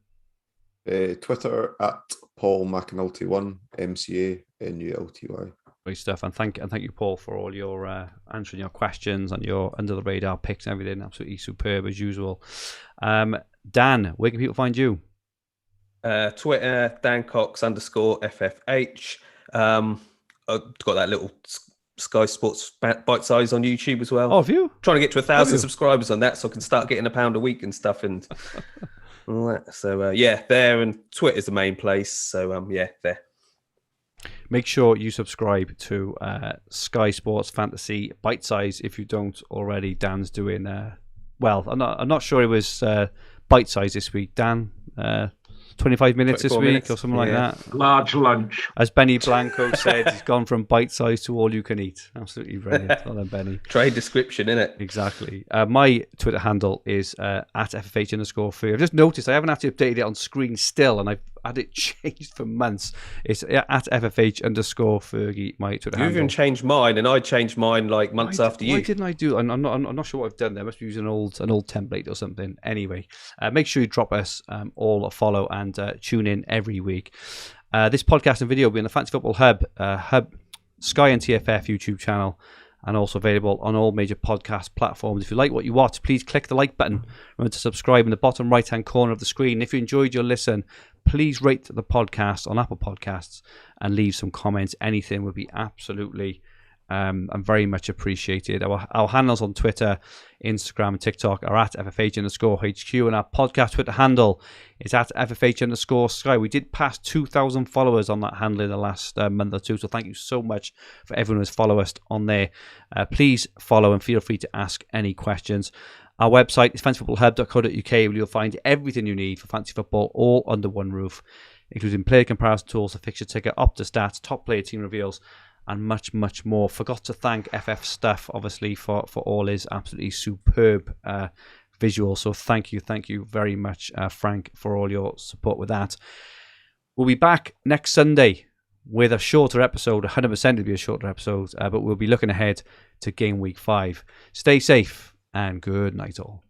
S2: Twitter at Paul McAnulty 1, MCANULTY.
S1: Great stuff. And thank you, Paul, for all your answering your questions and your under the radar picks and everything. Absolutely superb as usual. Dan, where can people find you?
S3: Twitter, Dan Cox _FFH. I've got that little Sky Sports Bite Size on YouTube as well.
S1: Oh, have you?
S3: Trying to get to 1,000 subscribers on that, so I can start getting £1 a week and stuff and all that. So there, and Twitter's the main place. So there.
S1: Make sure you subscribe to Sky Sports Fantasy Bite Size if you don't already. Dan's doing I'm not sure it was Bite Size this week, Dan. 25 minutes this week or something like that.
S4: Large lunch.
S1: As Benny Blanco said, he's gone from bite size to all you can eat. Absolutely brilliant. Well done, Benny.
S3: Trade description, innit?
S1: Exactly. My Twitter handle is at FFH_Fergi. I've just noticed I haven't actually updated it on screen still, and I've had it changed for months. It's at FFH_Fergi, my Twitter handle.
S3: You've even changed mine, and I changed mine like months after you.
S1: Why didn't I do? I'm not sure what I've done there. I must be using an old template or something. Anyway, make sure you drop us all a follow and tune in every week. This podcast and video will be on the Fantasy Football Hub, Sky and TFF YouTube channel, and also available on all major podcast platforms. If you like what you watch, please click the like button. Remember to subscribe in the bottom right-hand corner of the screen. If you enjoyed your listen, please rate the podcast on Apple Podcasts and leave some comments. Anything would be absolutely and very much appreciated. Our handles on Twitter, Instagram, and TikTok are at FFH_HQ, and our podcast Twitter handle is at FFH_Sky. We did pass 2,000 followers on that handle in the last month or two, so thank you so much for everyone who's followed us on there. Please follow and feel free to ask any questions. Our website is fantasyfootballhub.co.uk, where you'll find everything you need for fantasy football all under one roof, including player comparison tools, a fixture ticker, Opta stats, top player team reveals, and much, much more. Forgot to thank FF Stuff, obviously, for all his absolutely superb visuals. So thank you very much, Frank, for all your support with that. We'll be back next Sunday with a shorter episode. 100% it'll be a shorter episode, but we'll be looking ahead to game week 5. Stay safe and good night all.